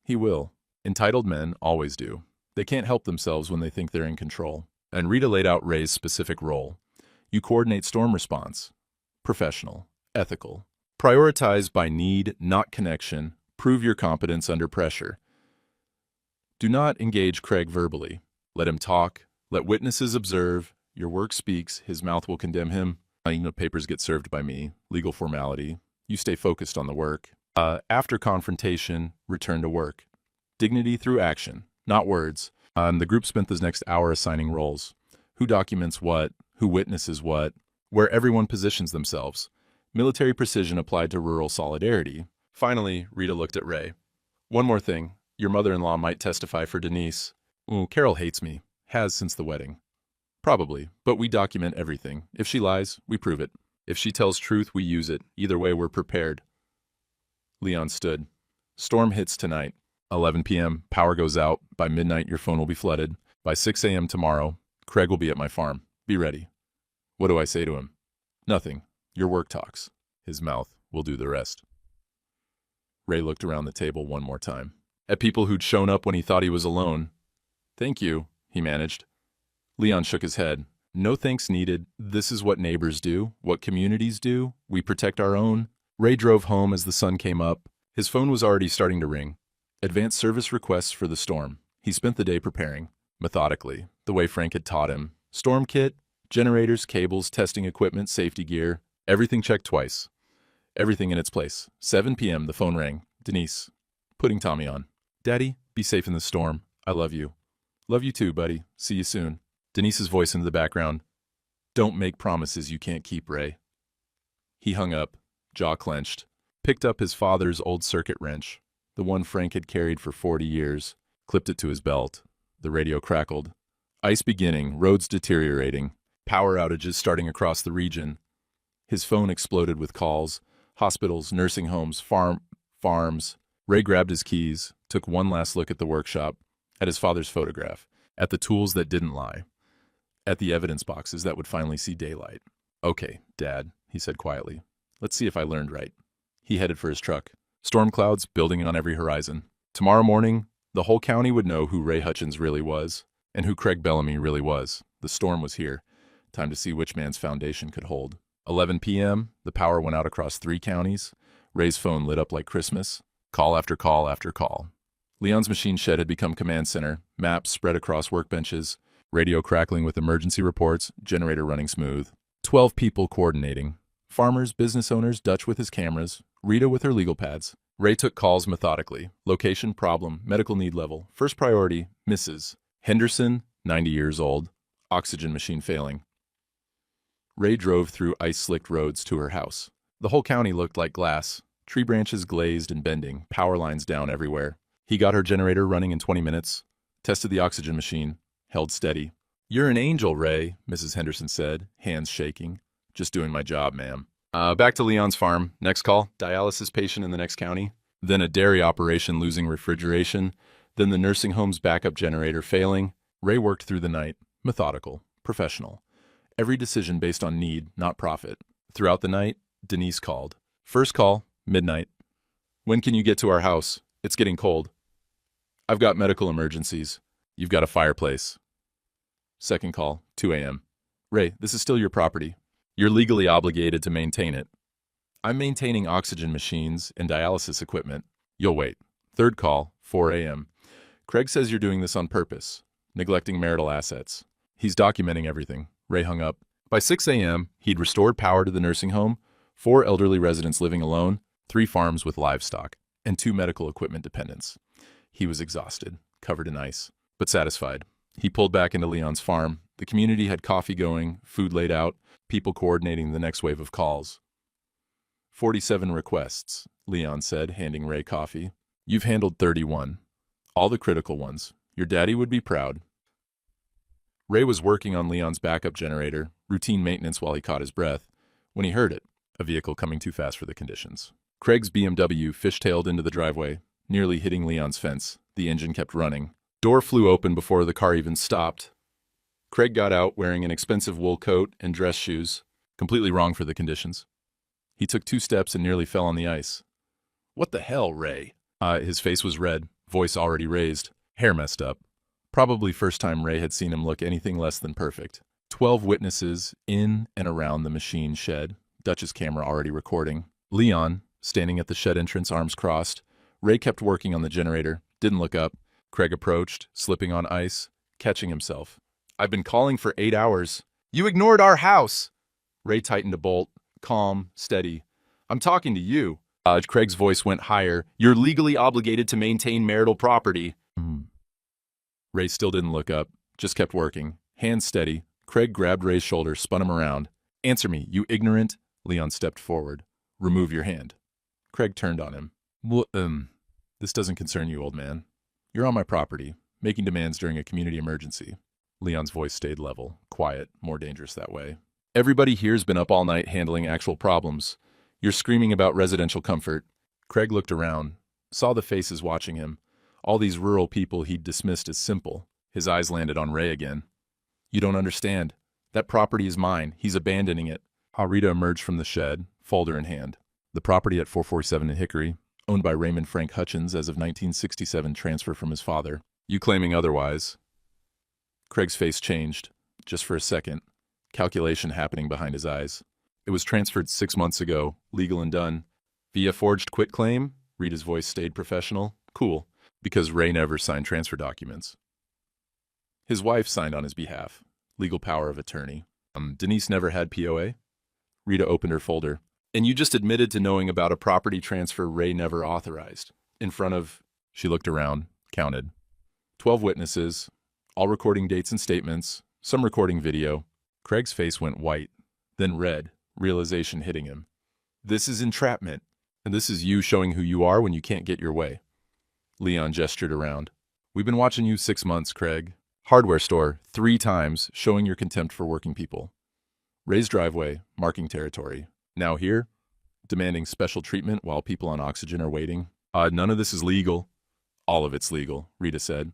He will. Entitled men always do. They can't help themselves when they think they're in control. And Rita laid out Ray's specific role. You coordinate storm response. Professional. Ethical. Prioritize by need, not connection. Prove your competence under pressure. Do not engage Craig verbally. Let him talk. Let witnesses observe. Your work speaks. His mouth will condemn him. Papers get served by me. Legal formality. You stay focused on the work. After confrontation, return to work. Dignity through action, not words. The group spent the next hour assigning roles. Who documents what, who witnesses what, where everyone positions themselves. Military precision applied to rural solidarity. Finally, Rita looked at Ray. One more thing. Your mother-in-law might testify for Denise. Carol hates me. Has since the wedding. Probably, but we document everything. If she lies, we prove it. If she tells truth, we use it. Either way, we're prepared. Leon stood. Storm hits tonight. 11 p.m., power goes out. By midnight, your phone will be flooded. By 6 a.m. tomorrow, Craig will be at my farm. Be ready. What do I say to him? Nothing. Your work talks. His mouth will do the rest. Ray looked around the table one more time. At people who'd shown up when he thought he was alone. Thank you, he managed. Leon shook his head. No thanks needed. This is what neighbors do, what communities do. We protect our own. Ray drove home as the sun came up. His phone was already starting to ring. Advanced service requests for the storm. He spent the day preparing, methodically, the way Frank had taught him. Storm kit, generators, cables, testing equipment, safety gear. Everything checked twice. Everything in its place. 7 p.m., the phone rang. Denise. Putting Tommy on. Daddy, be safe in the storm. I love you. Love you too, buddy. See you soon. Denise's voice into the background. Don't make promises you can't keep, Ray. He hung up, jaw clenched, picked up his father's old circuit wrench, the one Frank had carried for 40 years, clipped it to his belt. The radio crackled. Ice beginning, roads deteriorating, power outages starting across the region. His phone exploded with calls. Hospitals, nursing homes, farms. Ray grabbed his keys, took one last look at the workshop, at his father's photograph, at the tools that didn't lie, at the evidence boxes that would finally see daylight. "Okay, Dad," he said quietly. "Let's see if I learned right." He headed for his truck. Storm clouds building on every horizon. Tomorrow morning, the whole county would know who Ray Hutchins really was, and who Craig Bellamy really was. The storm was here. Time to see which man's foundation could hold. 11 p.m., the power went out across 3 counties. Ray's phone lit up like Christmas. Call after call after call. Leon's machine shed had become command center, maps spread across workbenches, radio crackling with emergency reports, generator running smooth. 12 people coordinating. Farmers, business owners, Dutch with his cameras, Rita with her legal pads. Ray took calls methodically. Location, problem, medical need level. First priority, Mrs. Henderson, 90 years old. Oxygen machine failing. Ray drove through ice-slicked roads to her house. The whole county looked like glass. Tree branches glazed and bending, power lines down everywhere. He got her generator running in 20 minutes, tested the oxygen machine, held steady. "You're an angel, Ray," Mrs. Henderson said, hands shaking. "Just doing my job, ma'am." Back to Leon's farm. Next call, dialysis patient in the next county. Then a dairy operation losing refrigeration. Then the nursing home's backup generator failing. Ray worked through the night, methodical, professional. Every decision based on need, not profit. Throughout the night, Denise called. First call, midnight. "When can you get to our house? It's getting cold." "I've got medical emergencies." "You've got a fireplace." Second call, 2 a.m. "Ray, this is still your property. You're legally obligated to maintain it." "I'm maintaining oxygen machines and dialysis equipment." "You'll wait." Third call, 4 a.m. "Craig says you're doing this on purpose, neglecting marital assets. He's documenting everything." Ray hung up. By 6 a.m., he'd restored power to the nursing home, 4 elderly residents living alone, 3 farms with livestock, and 2 medical equipment dependents. He was exhausted, covered in ice, but satisfied. He pulled back into Leon's farm. The community had coffee going, food laid out, people coordinating the next wave of calls. 47 requests, Leon said, handing Ray coffee. "You've handled 31. All the critical ones. Your daddy would be proud." Ray was working on Leon's backup generator, routine maintenance while he caught his breath, when he heard it, a vehicle coming too fast for the conditions. Craig's BMW fishtailed into the driveway, nearly hitting Leon's fence. The engine kept running. Door flew open before the car even stopped. Craig got out wearing an expensive wool coat and dress shoes, completely wrong for the conditions. He took 2 steps and nearly fell on the ice. "What the hell, Ray?" His face was red, voice already raised, hair messed up. Probably first time Ray had seen him look anything less than perfect. 12 witnesses in and around the machine shed, Dutch's camera already recording. Leon, standing at the shed entrance, arms crossed. Ray kept working on the generator, didn't look up. Craig approached, slipping on ice, catching himself. "I've been calling for 8 hours. You ignored our house." Ray tightened a bolt, calm, steady. "I'm talking to you." Craig's voice went higher. "You're legally obligated to maintain marital property." Ray still didn't look up, just kept working. Hands steady. Craig grabbed Ray's shoulder, spun him around. "Answer me, you ignorant." Leon stepped forward. "Remove your hand." Craig turned on him. This doesn't concern you, old man. You're on my property, making demands during a community emergency." Leon's voice stayed level, quiet, more dangerous that way. "Everybody here's been up all night handling actual problems. You're screaming about residential comfort." Craig looked around, saw the faces watching him. All these rural people he'd dismissed as simple. His eyes landed on Ray again. "You don't understand. That property is mine. He's abandoning it." Rita emerged from the shed, folder in hand. "The property at 447 in Hickory, owned by Raymond Frank Hutchins as of 1967, transfer from his father. You claiming otherwise." Craig's face changed, just for a second, calculation happening behind his eyes. "It was transferred 6 months ago, legal and done. Via forged quitclaim?" Rita's voice stayed professional. "Cool. Because Ray never signed transfer documents. His wife signed on his behalf. Legal power of attorney. Denise never had POA?" Rita opened her folder. "And you just admitted to knowing about a property transfer Ray never authorized. In front of..." She looked around, counted. 12 witnesses, all recording dates and statements, some recording video. Craig's face went white, then red, realization hitting him. "This is entrapment, and this is you showing who you are when you can't get your way." Leon gestured around. "We've been watching you 6 months, Craig. Hardware store, 3 times, showing your contempt for working people. Ray's driveway, marking territory. Now here, demanding special treatment while people on oxygen are waiting. None of this is legal. All of it's legal, Rita said.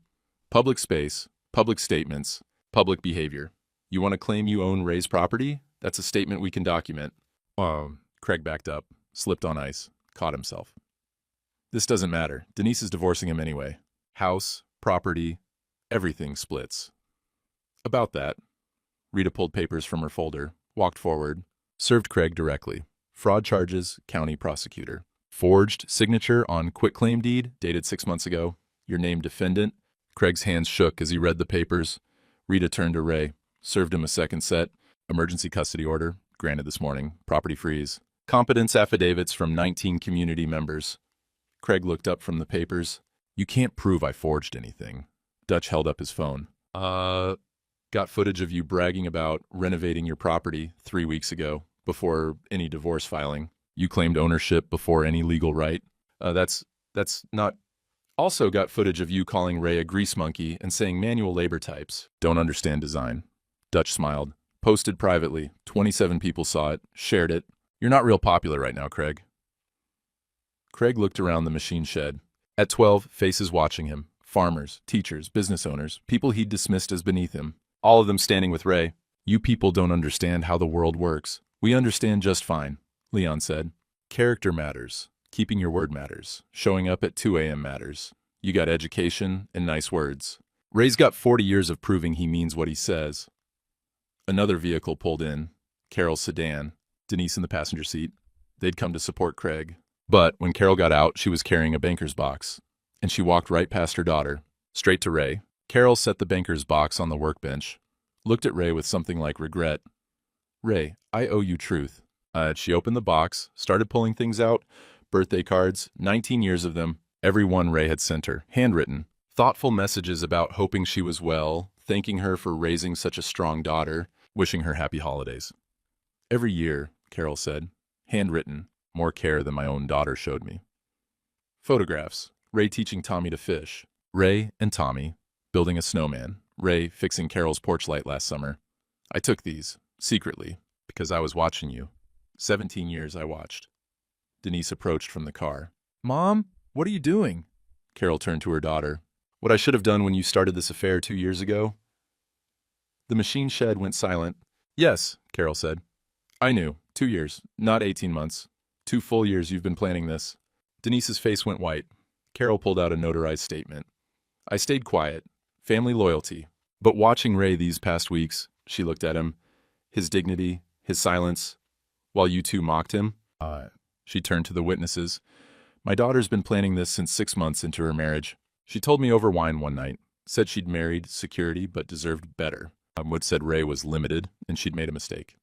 Public space, public statements, public behavior. You want to claim you own Ray's property? That's a statement we can document. Craig backed up, slipped on ice, caught himself. This doesn't matter. Denise is divorcing him anyway. House, property, everything splits. About that, Rita pulled papers from her folder, walked forward, served Craig directly. Fraud charges, county prosecutor. Forged signature on quitclaim deed, dated 6 months ago. Your name defendant. Craig's hands shook as he read the papers. Rita turned to Ray, served him a second set. Emergency custody order, granted this morning. Property freeze. Competence affidavits from 19 community members. Craig looked up from the papers. You can't prove I forged anything. Dutch held up his phone. Got footage of you bragging about renovating your property 3 weeks ago, before any divorce filing. You claimed ownership before any legal right. That's not... Also got footage of you calling Ray a grease monkey and saying manual labor types. Don't understand design. Dutch smiled. Posted privately. 27 people saw it, shared it. You're not real popular right now, Craig. Craig looked around the machine shed. At 12, faces watching him. Farmers, teachers, business owners, people he'd dismissed as beneath him. All of them standing with Ray. You people don't understand how the world works. We understand just fine, Leon said. Character matters. Keeping your word matters. Showing up at 2 a.m. matters. You got education and nice words. Ray's got 40 years of proving he means what he says. Another vehicle pulled in. Carol's sedan. Denise in the passenger seat. They'd come to support Craig. But when Carol got out, she was carrying a banker's box. And she walked right past her daughter, straight to Ray. Carol set the banker's box on the workbench. Looked at Ray with something like regret. Ray, I owe you truth. She opened the box, started pulling things out. Birthday cards, 19 years of them, every one Ray had sent her, handwritten. Thoughtful messages about hoping she was well, thanking her for raising such a strong daughter, wishing her happy holidays. Every year, Carol said, handwritten, more care than my own daughter showed me. Photographs, Ray teaching Tommy to fish. Ray and Tommy building a snowman. Ray fixing Carol's porch light last summer. I took these, secretly, because I was watching you. 17 years I watched. Denise approached from the car. Mom, what are you doing? Carol turned to her daughter. What I should have done when you started this affair 2 years ago? The machine shed went silent. Yes, Carol said. I knew. 2 years, not 18 months. 2 full years you've been planning this. Denise's face went white. Carol pulled out a notarized statement. I stayed quiet. Family loyalty. But watching Ray these past weeks, she looked at him. His dignity, his silence, while you two mocked him. She turned to the witnesses. My daughter's been planning this since 6 months into her marriage. She told me over wine one night. Said she'd married security but deserved better. Wood said Ray was limited and she'd made a mistake.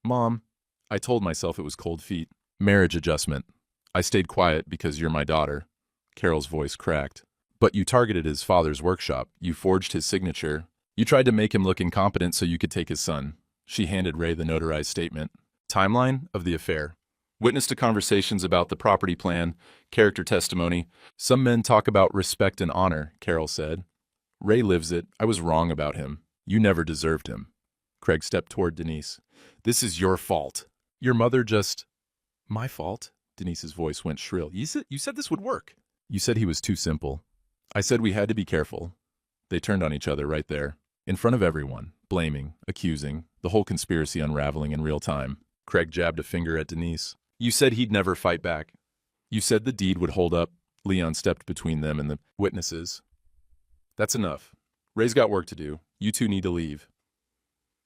Mom, I told myself it was cold feet. Marriage adjustment. I stayed quiet because you're my daughter. Carol's voice cracked. But you targeted his father's workshop. You forged his signature. You tried to make him look incompetent so you could take his son. She handed Ray the notarized statement. Timeline of the affair. Witness to conversations about the property plan, character testimony. Some men talk about respect and honor, Carol said. Ray lives it. I was wrong about him. You never deserved him. Craig stepped toward Denise. This is your fault. Your mother just... My fault? Denise's voice went shrill. You said this would work. You said he was too simple. I said we had to be careful. They turned on each other right there, in front of everyone, blaming, accusing, the whole conspiracy unraveling in real time. Craig jabbed a finger at Denise. You said he'd never fight back. You said the deed would hold up. Leon stepped between them and the witnesses. That's enough. Ray's got work to do. You two need to leave.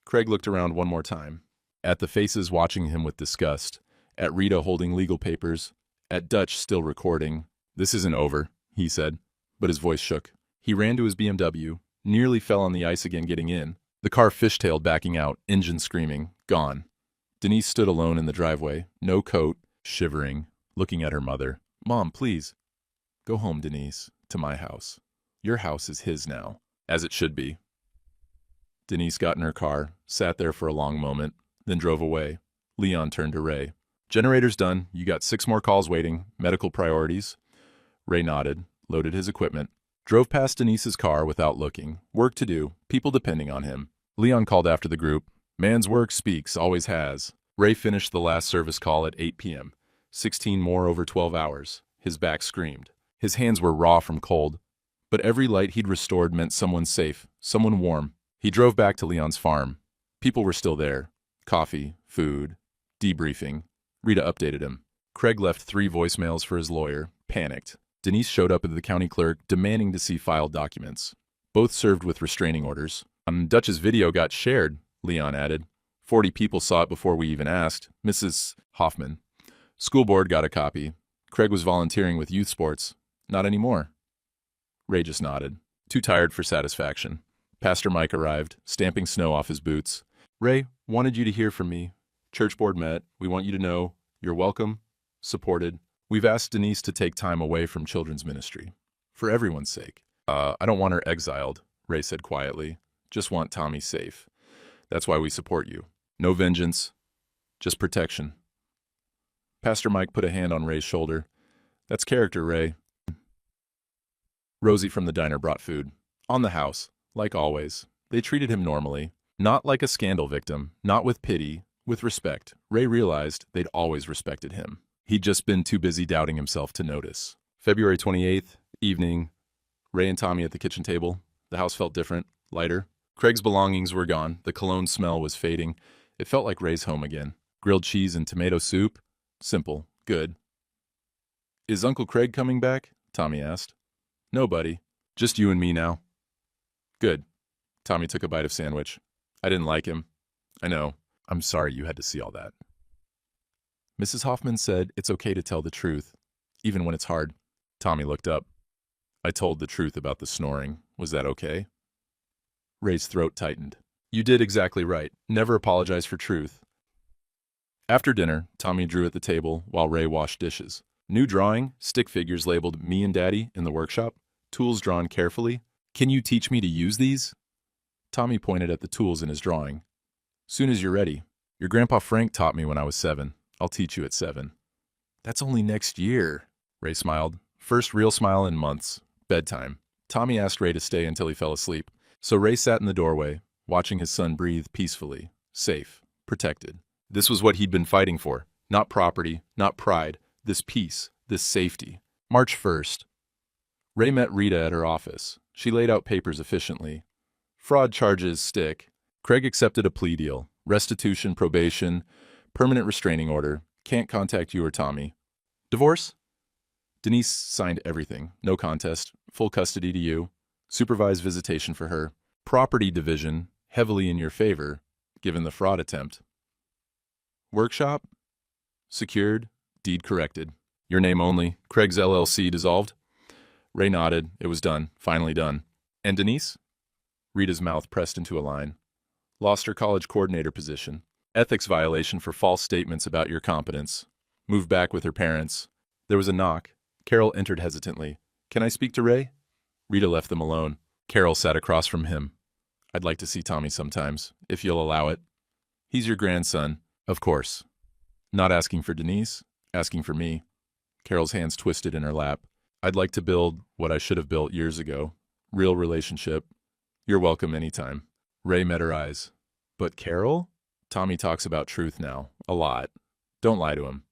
Craig looked around one more time, at the faces watching him with disgust, at Rita holding legal papers, at Dutch still recording. This isn't over, he said, but his voice shook. He ran to his BMW, nearly fell on the ice again getting in. The car fishtailed backing out, engine screaming, gone. Denise stood alone in the driveway, no coat, shivering, looking at her mother. Mom, please. Go home, Denise, to my house. Your house is his now, as it should be. Denise got in her car, sat there for a long moment, then drove away. Leon turned to Ray. Generator's done. You got 6 more calls waiting. Medical priorities. Ray nodded, loaded his equipment, drove past Denise's car without looking. Work to do. People depending on him. Leon called after the group. Man's work speaks, always has. Ray finished the last service call at 8 p.m. 16 more over 12 hours. His back screamed. His hands were raw from cold. But every light he'd restored meant someone safe, someone warm. He drove back to Leon's farm. People were still there. Coffee, food, debriefing. Rita updated him. Craig left 3 voicemails for his lawyer, panicked. Denise showed up at the county clerk, demanding to see filed documents. Both served with restraining orders. Dutch's video got shared, Leon added. 40 people saw it before we even asked. Mrs. Hoffman. School board got a copy. Craig was volunteering with youth sports. Not anymore. Ray just nodded, too tired for satisfaction. Pastor Mike arrived, stamping snow off his boots. Ray, wanted you to hear from me. Church board met. We want you to know you're welcome, supported. We've asked Denise to take time away from children's ministry. For everyone's sake. I don't want her exiled, Ray said quietly. Just want Tommy safe. That's why we support you. No vengeance, just protection. Pastor Mike put a hand on Ray's shoulder. That's character, Ray. Rosie from the diner brought food. On the house, like always. They treated him normally. Not like a scandal victim, not with pity, with respect. Ray realized they'd always respected him. He'd just been too busy doubting himself to notice. February 28th, evening. Ray and Tommy at the kitchen table. The house felt different, lighter. Craig's belongings were gone. The cologne smell was fading. It felt like Ray's home again. Grilled cheese and tomato soup. Simple. Good. Is Uncle Craig coming back? Tommy asked. No, buddy. Just you and me now. Good. Tommy took a bite of sandwich. I didn't like him. I know. I'm sorry you had to see all that. Mrs. Hoffman said it's okay to tell the truth, even when it's hard. Tommy looked up. I told the truth about the snoring. Was that okay? Ray's throat tightened. You did exactly right. Never apologize for truth. After dinner, Tommy drew at the table while Ray washed dishes. New drawing, stick figures labeled Me and Daddy in the workshop, tools drawn carefully. Can you teach me to use these? Tommy pointed at the tools in his drawing. Soon as you're ready. Your Grandpa Frank taught me when I was 7. I'll teach you at 7. That's only next year, Ray smiled. First real smile in months. Bedtime. Tommy asked Ray to stay until he fell asleep. So Ray sat in the doorway, watching his son breathe peacefully, safe, protected. This was what he'd been fighting for. Not property, not pride. This peace, this safety. March 1st. Ray met Rita at her office. She laid out papers efficiently. Fraud charges stick. Craig accepted a plea deal. Restitution, probation, permanent restraining order. Can't contact you or Tommy. Divorce? Denise signed everything. No contest. Full custody to you. Supervised visitation for her. Property division, heavily in your favor, given the fraud attempt. Workshop? Secured. Deed corrected. Your name only. Craig's LLC dissolved. Ray nodded. It was done. Finally done. And Denise? Rita's mouth pressed into a line. Lost her college coordinator position. Ethics violation for false statements about your competence. Moved back with her parents. There was a knock. Carol entered hesitantly. Can I speak to Ray? Rita left them alone. Carol sat across from him. I'd like to see Tommy sometimes, if you'll allow it. He's your grandson. Of course. Not asking for Denise, asking for me. Carol's hands twisted in her lap. I'd like to build what I should have built years ago. Real relationship. You're welcome anytime. Ray met her eyes. But Carol? Tommy talks about truth now. A lot. Don't lie to him.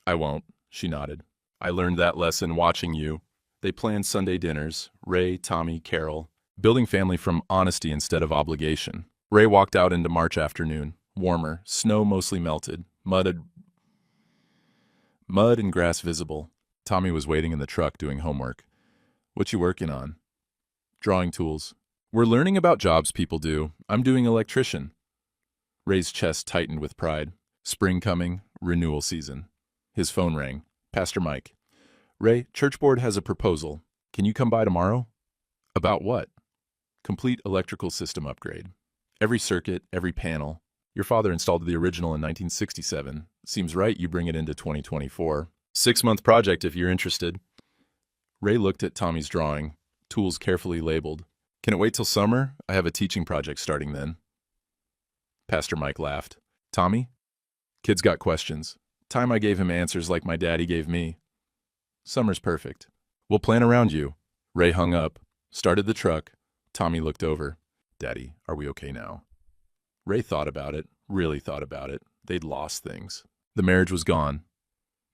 I won't, she nodded. I learned that lesson watching you. They planned Sunday dinners. Ray, Tommy, Carol. Building family from honesty instead of obligation. Ray walked out into March afternoon. Warmer. Snow mostly melted. Mud and grass visible. Tommy was waiting in the truck doing homework. What you working on? Drawing tools. We're learning about jobs people do. I'm doing electrician. Ray's chest tightened with pride. Spring coming, renewal season. His phone rang. Pastor Mike. Ray, church board has a proposal. Can you come by tomorrow? About what? Complete electrical system upgrade. Every circuit, every panel. Your father installed the original in 1967. Seems right you bring it into 2024. 6-month project if you're interested. Ray looked at Tommy's drawing, tools carefully labeled. Can it wait till summer? I have a teaching project starting then. Pastor Mike laughed. Tommy? Kid's got questions. Time I gave him answers like my daddy gave me. Summer's perfect. We'll plan around you. Ray hung up, started the truck. Tommy looked over. Daddy, are we okay now? Ray thought about it, really thought about it. They'd lost things. The marriage was gone.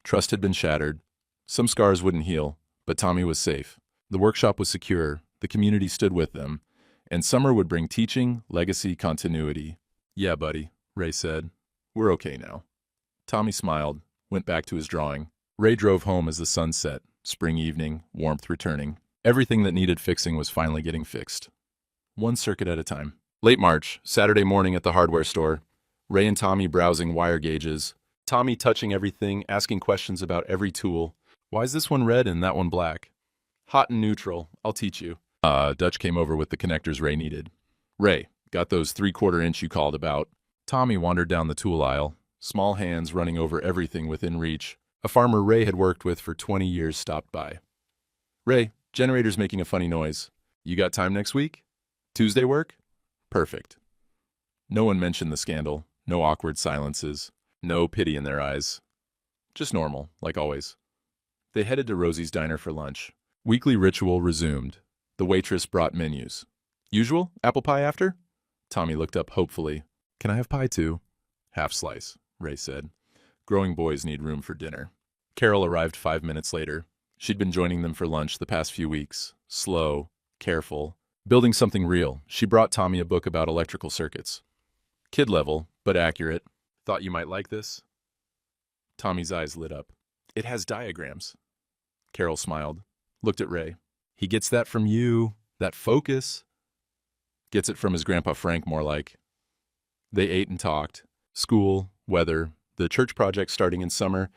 Trust had been shattered. Some scars wouldn't heal, but Tommy was safe. The workshop was secure, the community stood with them, and summer would bring teaching, legacy, continuity. Yeah, buddy, Ray said. We're okay now. Tommy smiled, went back to his drawing. Ray drove home as the sun set, spring evening, warmth returning. Everything that needed fixing was finally getting fixed. One circuit at a time. Late March, Saturday morning at the hardware store. Ray and Tommy browsing wire gauges. Tommy touching everything, asking questions about every tool. Why is this one red and that one black? Hot and neutral, I'll teach you. Dutch came over with the connectors Ray needed. Ray, got those 3/4 inch you called about. Tommy wandered down the tool aisle, small hands running over everything within reach. A farmer Ray had worked with for 20 years stopped by. Ray, generator's making a funny noise. You got time next week? Tuesday work? Perfect. No one mentioned the scandal, no awkward silences, no pity in their eyes. Just normal, like always. They headed to Rosie's diner for lunch. Weekly ritual resumed. The waitress brought menus. Usual? Apple pie after? Tommy looked up hopefully. Can I have pie too? Half slice, Ray said. Growing boys need room for dinner. Carol arrived 5 minutes later. She'd been joining them for lunch the past few weeks. Slow, careful, building something real. She brought Tommy a book about electrical circuits. Kid level, but accurate. Thought you might like this? Tommy's eyes lit up. It has diagrams. Carol smiled, looked at Ray. He gets that from you, that focus. Gets it from his grandpa Frank, more like. They ate and talked. School, weather, the church project starting in summer.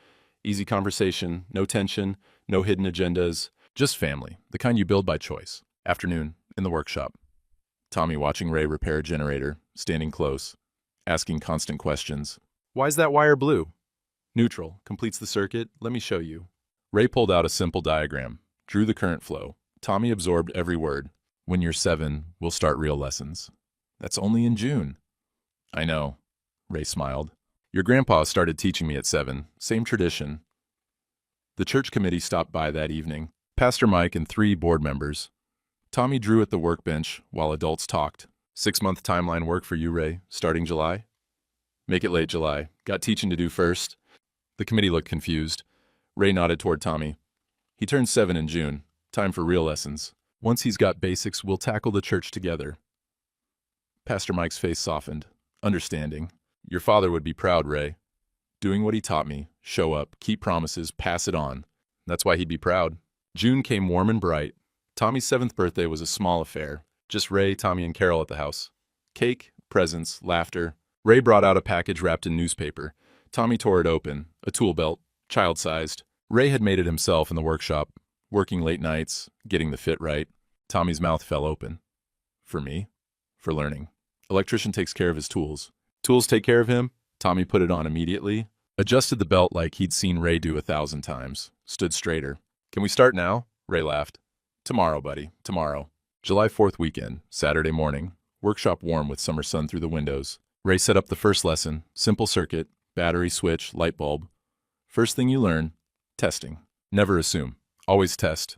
Easy conversation, no tension, no hidden agendas. Just family, the kind you build by choice. Afternoon, in the workshop. Tommy watching Ray repair a generator, standing close, asking constant questions. Why's that wire blue? Neutral, completes the circuit, let me show you. Ray pulled out a simple diagram, drew the current flow. Tommy absorbed every word. When you're 7, we'll start real lessons. That's only in June. I know, Ray smiled. Your grandpa started teaching me at 7, same tradition. The church committee stopped by that evening. Pastor Mike and 3 board members. Tommy drew at the workbench while adults talked. 6-month timeline work for you, Ray, starting July? Make it late July. Got teaching to do first. The committee looked confused. Ray nodded toward Tommy. He turned 7 in June. Time for real lessons. Once he's got basics, we'll tackle the church together. Pastor Mike's face softened. Understanding. Your father would be proud, Ray. Doing what he taught me. Show up, keep promises, pass it on. That's why he'd be proud. June came warm and bright. Tommy's 7th birthday was a small affair. Just Ray, Tommy, and Carol at the house. Cake, presents, laughter. Ray brought out a package wrapped in newspaper. Tommy tore it open. A tool belt, child-sized. Ray had made it himself in the workshop, working late nights, getting the fit right. Tommy's mouth fell open. For me? For learning. Electrician takes care of his tools. Tools take care of him? Tommy put it on immediately, adjusted the belt like he'd seen Ray do 1,000 times, stood straighter. Can we start now? Ray laughed. Tomorrow, buddy, tomorrow. July 4th weekend, Saturday morning. Workshop warm with summer sun through the windows. Ray set up the first lesson, simple circuit, battery, switch, light bulb. First thing you learn, testing. Never assume. Always test.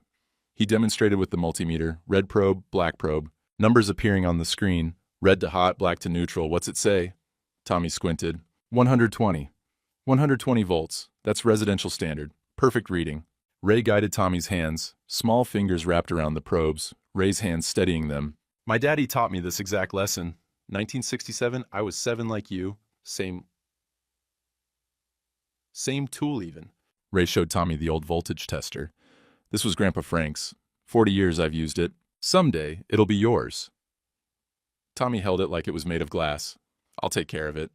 He demonstrated with the multimeter, red probe, black probe, numbers appearing on the screen, red to hot, black to neutral. What's it say? Tommy squinted. 120. 120 volts. That's residential standard. Perfect reading. Ray guided Tommy's hands, small fingers wrapped around the probes, Ray's hands steadying them. My daddy taught me this exact lesson. 1967, I was 7 like you. Same tool even. Ray showed Tommy the old voltage tester. This was Grandpa Frank's. 40 years I've used it. Someday, it'll be yours. Tommy held it like it was made of glass. I'll take care of it.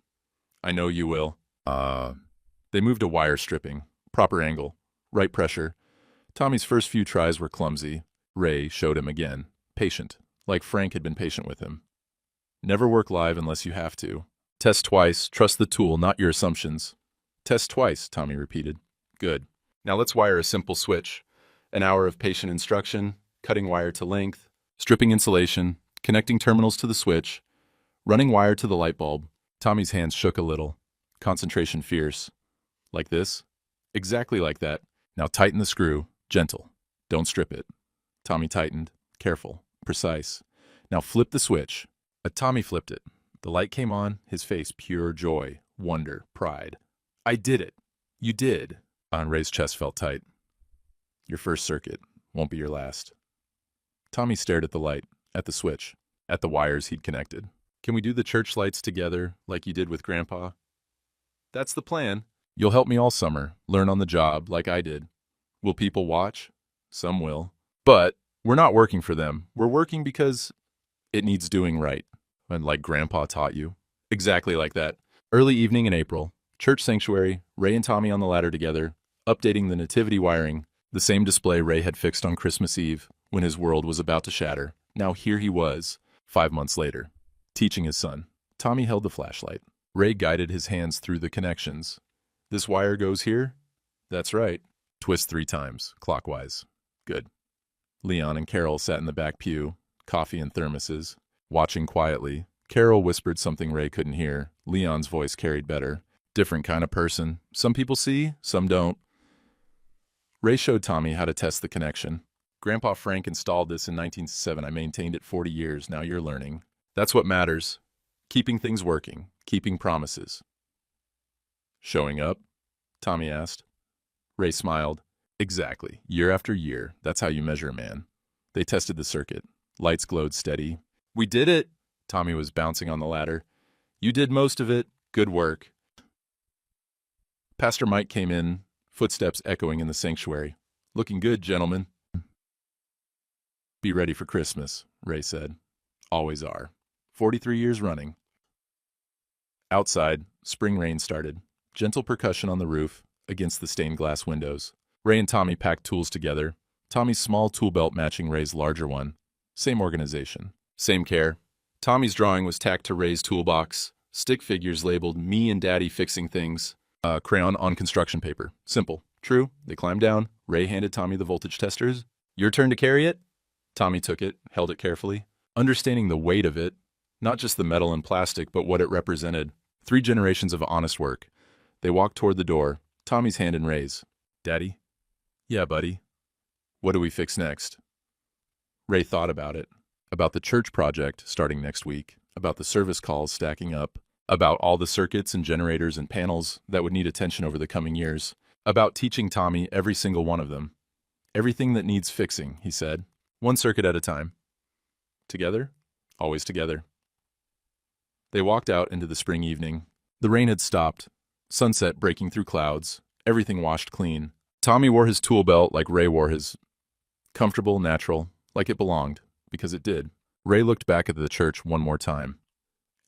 I know you will. They moved to wire stripping. Proper angle. Right pressure. Tommy's first few tries were clumsy. Ray showed him again. Patient. Like Frank had been patient with him. Never work live unless you have to. Test twice. Trust the tool, not your assumptions. Test twice, Tommy repeated. Good. Now let's wire a simple switch. An hour of patient instruction, cutting wire to length, stripping insulation, connecting terminals to the switch, running wire to the light bulb. Tommy's hands shook a little. Concentration fierce. Like this? Exactly like that. Now tighten the screw. Gentle. Don't strip it. Tommy tightened. Careful. Precise. Now flip the switch. Tommy flipped it. The light came on, his face pure joy, wonder, pride. I did it. You did. Ray's chest felt tight. Your first circuit won't be your last. Tommy stared at the light, at the switch, at the wires he'd connected. Can we do the church lights together like you did with Grandpa? That's the plan. You'll help me all summer, learn on the job like I did. Will people watch? Some will. But we're not working for them. We're working because it needs doing right. And like Grandpa taught you. Exactly like that. Early evening in April, church sanctuary, Ray and Tommy on the ladder together, updating the nativity wiring, the same display Ray had fixed on Christmas Eve when his world was about to shatter. Now here he was, 5 months later, teaching his son. Tommy held the flashlight. Ray guided his hands through the connections. This wire goes here? That's right. Twist 3 times, clockwise. Good. Leon and Carol sat in the back pew, coffee and thermoses, watching quietly. Carol whispered something Ray couldn't hear. Leon's voice carried better. Different kind of person. Some people see, some don't. Ray showed Tommy how to test the connection. Grandpa Frank installed this in 1907. I maintained it 40 years. Now you're learning. That's what matters. Keeping things working. Keeping promises. Showing up? Tommy asked. Ray smiled. Exactly. Year after year. That's how you measure a man. They tested the circuit. Lights glowed steady. We did it! Tommy was bouncing on the ladder. You did most of it. Good work. Pastor Mike came in, footsteps echoing in the sanctuary. Looking good, gentlemen. Be ready for Christmas, Ray said. Always are. 43 years running. Outside, spring rain started. Gentle percussion on the roof, against the stained glass windows. Ray and Tommy packed tools together. Tommy's small tool belt matching Ray's larger one. Same organization. Same care. Tommy's drawing was tacked to Ray's toolbox. Stick figures labeled "Me and Daddy Fixing Things." Crayon on construction paper. Simple. True. They climbed down. Ray handed Tommy the voltage testers. Your turn to carry it? Tommy took it, held it carefully. Understanding the weight of it, not just the metal and plastic, but what it represented. 3 generations of honest work. They walked toward the door, Tommy's hand in Ray's. Daddy? Yeah, buddy. What do we fix next? Ray thought about it. About the church project starting next week. About the service calls stacking up. About all the circuits and generators and panels that would need attention over the coming years. About teaching Tommy every single one of them. Everything that needs fixing, he said. 1 circuit at a time. Together? Always together. They walked out into the spring evening. The rain had stopped. Sunset breaking through clouds. Everything washed clean. Tommy wore his tool belt like Ray wore his. Comfortable, natural, like it belonged, because it did. Ray looked back at the church one more time.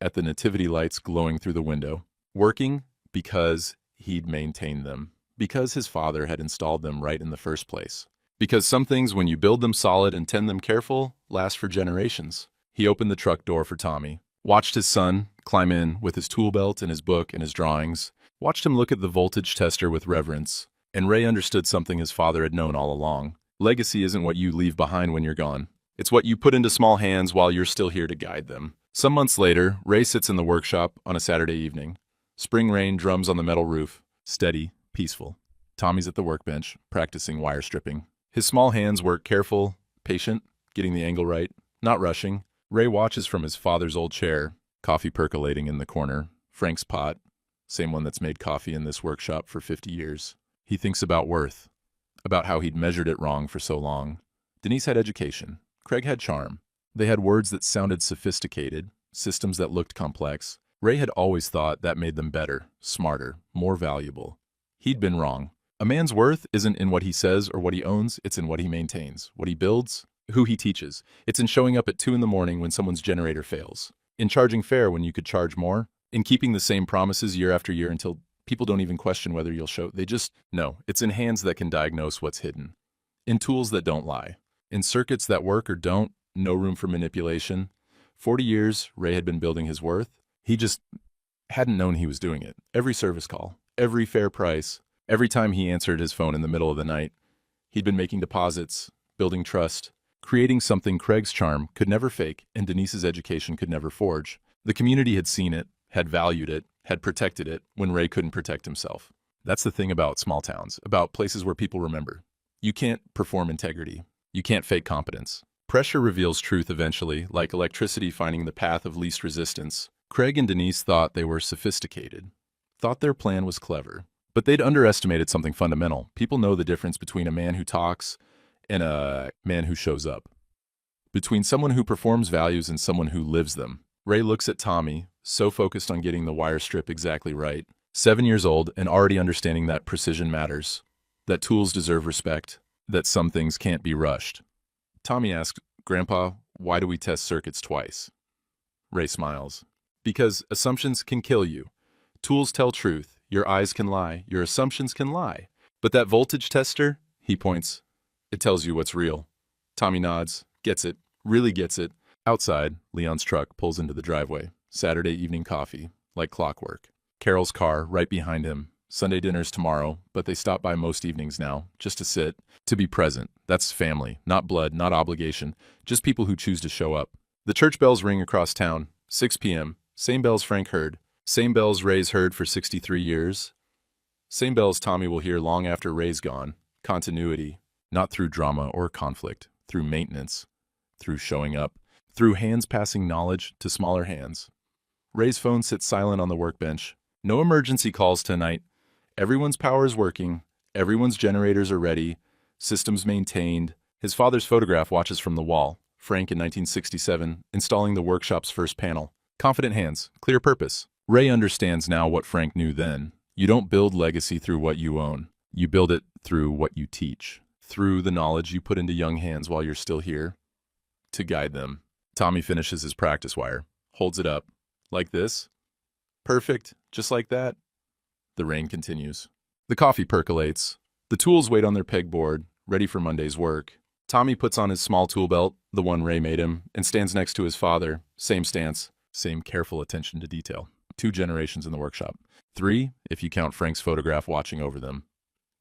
At the nativity lights glowing through the window. Working because he'd maintained them. Because his father had installed them right in the first place. Because some things, when you build them solid and tend them careful, last for generations. He opened the truck door for Tommy. Watched his son climb in with his tool belt and his book and his drawings. Watched him look at the voltage tester with reverence. And Ray understood something his father had known all along. Legacy isn't what you leave behind when you're gone. It's what you put into small hands while you're still here to guide them. Some months later, Ray sits in the workshop on a Saturday evening. Spring rain drums on the metal roof. Steady, peaceful. Tommy's at the workbench, practicing wire stripping. His small hands work careful, patient, getting the angle right, not rushing. Ray watches from his father's old chair, coffee percolating in the corner. Frank's pot, same one that's made coffee in this workshop for 50 years. He thinks about worth, about how he'd measured it wrong for so long. Denise had education. Craig had charm. They had words that sounded sophisticated, systems that looked complex. Ray had always thought that made them better, smarter, more valuable. He'd been wrong. A man's worth isn't in what he says or what he owns, it's in what he maintains, what he builds, who he teaches. It's in showing up at 2 in the morning when someone's generator fails, in charging fair when you could charge more, in keeping the same promises year after year until people don't even question whether you'll show. They just know. It's in hands that can diagnose what's hidden, in tools that don't lie, in circuits that work or don't, no room for manipulation. 40 years, Ray had been building his worth. He just hadn't known he was doing it. Every service call, every fair price, every time he answered his phone in the middle of the night, he'd been making deposits, building trust, creating something Craig's charm could never fake and Denise's education could never forge. The community had seen it, had valued it, had protected it when Ray couldn't protect himself. That's the thing about small towns, about places where people remember. You can't perform integrity. You can't fake competence. Pressure reveals truth eventually, like electricity finding the path of least resistance. Craig and Denise thought they were sophisticated, thought their plan was clever, But they'd underestimated something fundamental. People know the difference between a man who talks and a man who shows up. Between someone who performs values and someone who lives them. Ray looks at Tommy, so focused on getting the wire strip exactly right. 7 years old and already understanding that precision matters, that tools deserve respect, that some things can't be rushed. Tommy asks, "Grandpa, why do we test circuits twice?" Ray smiles. "Because assumptions can kill you. Tools tell truth. Your eyes can lie. Your assumptions can lie. But that voltage tester," he points, "it tells you what's real." Tommy nods, gets it, really gets it. Outside, Leon's truck pulls into the driveway. Saturday evening coffee, like clockwork. Carol's car right behind him. Sunday dinner's tomorrow, but they stop by most evenings now, just to sit, to be present. That's family, not blood, not obligation, just people who choose to show up. The church bells ring across town, 6 p.m., same bells Frank heard, same bells Ray's heard for 63 years, same bells Tommy will hear long after Ray's gone. Continuity, not through drama or conflict, through maintenance, through showing up, through hands passing knowledge to smaller hands. Ray's phone sits silent on the workbench. No emergency calls tonight. Everyone's power is working. Everyone's generators are ready. Systems maintained. His father's photograph watches from the wall. Frank in 1967, installing the workshop's first panel. Confident hands, clear purpose. Ray understands now what Frank knew then. You don't build legacy through what you own. You build it through what you teach. Through the knowledge you put into young hands while you're still here. To guide them. Tommy finishes his practice wire. Holds it up. Like this. Perfect. Just like that. The rain continues. The coffee percolates. The tools wait on their pegboard, ready for Monday's work. Tommy puts on his small tool belt, the one Ray made him, and stands next to his father. Same stance, same careful attention to detail. 2 generations in the workshop. 3, if you count Frank's photograph watching over them.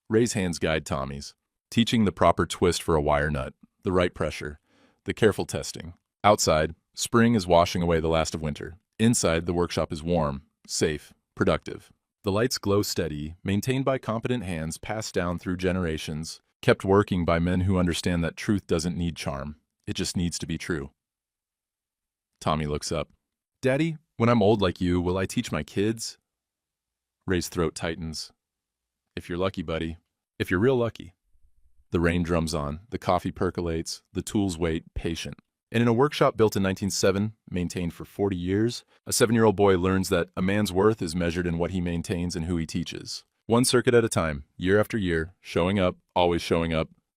Ray's hands guide Tommy's, teaching the proper twist for a wire nut, the right pressure, the careful testing. Outside, spring is washing away the last of winter. Inside, the workshop is warm, safe, productive. The lights glow steady, maintained by competent hands passed down through generations, kept working by men who understand that truth doesn't need charm. It just needs to be true. Tommy looks up. "Daddy, when I'm old like you, will I teach my kids?" Ray's throat tightens. "If you're lucky, buddy. If you're real lucky." The rain drums on, the coffee percolates, the tools wait, patient. And in a workshop built in 1907, maintained for 40 years, a 7-year-old boy learns that a man's worth is measured in what he maintains and who he teaches. One circuit at a time, year after year, showing up, always showing up,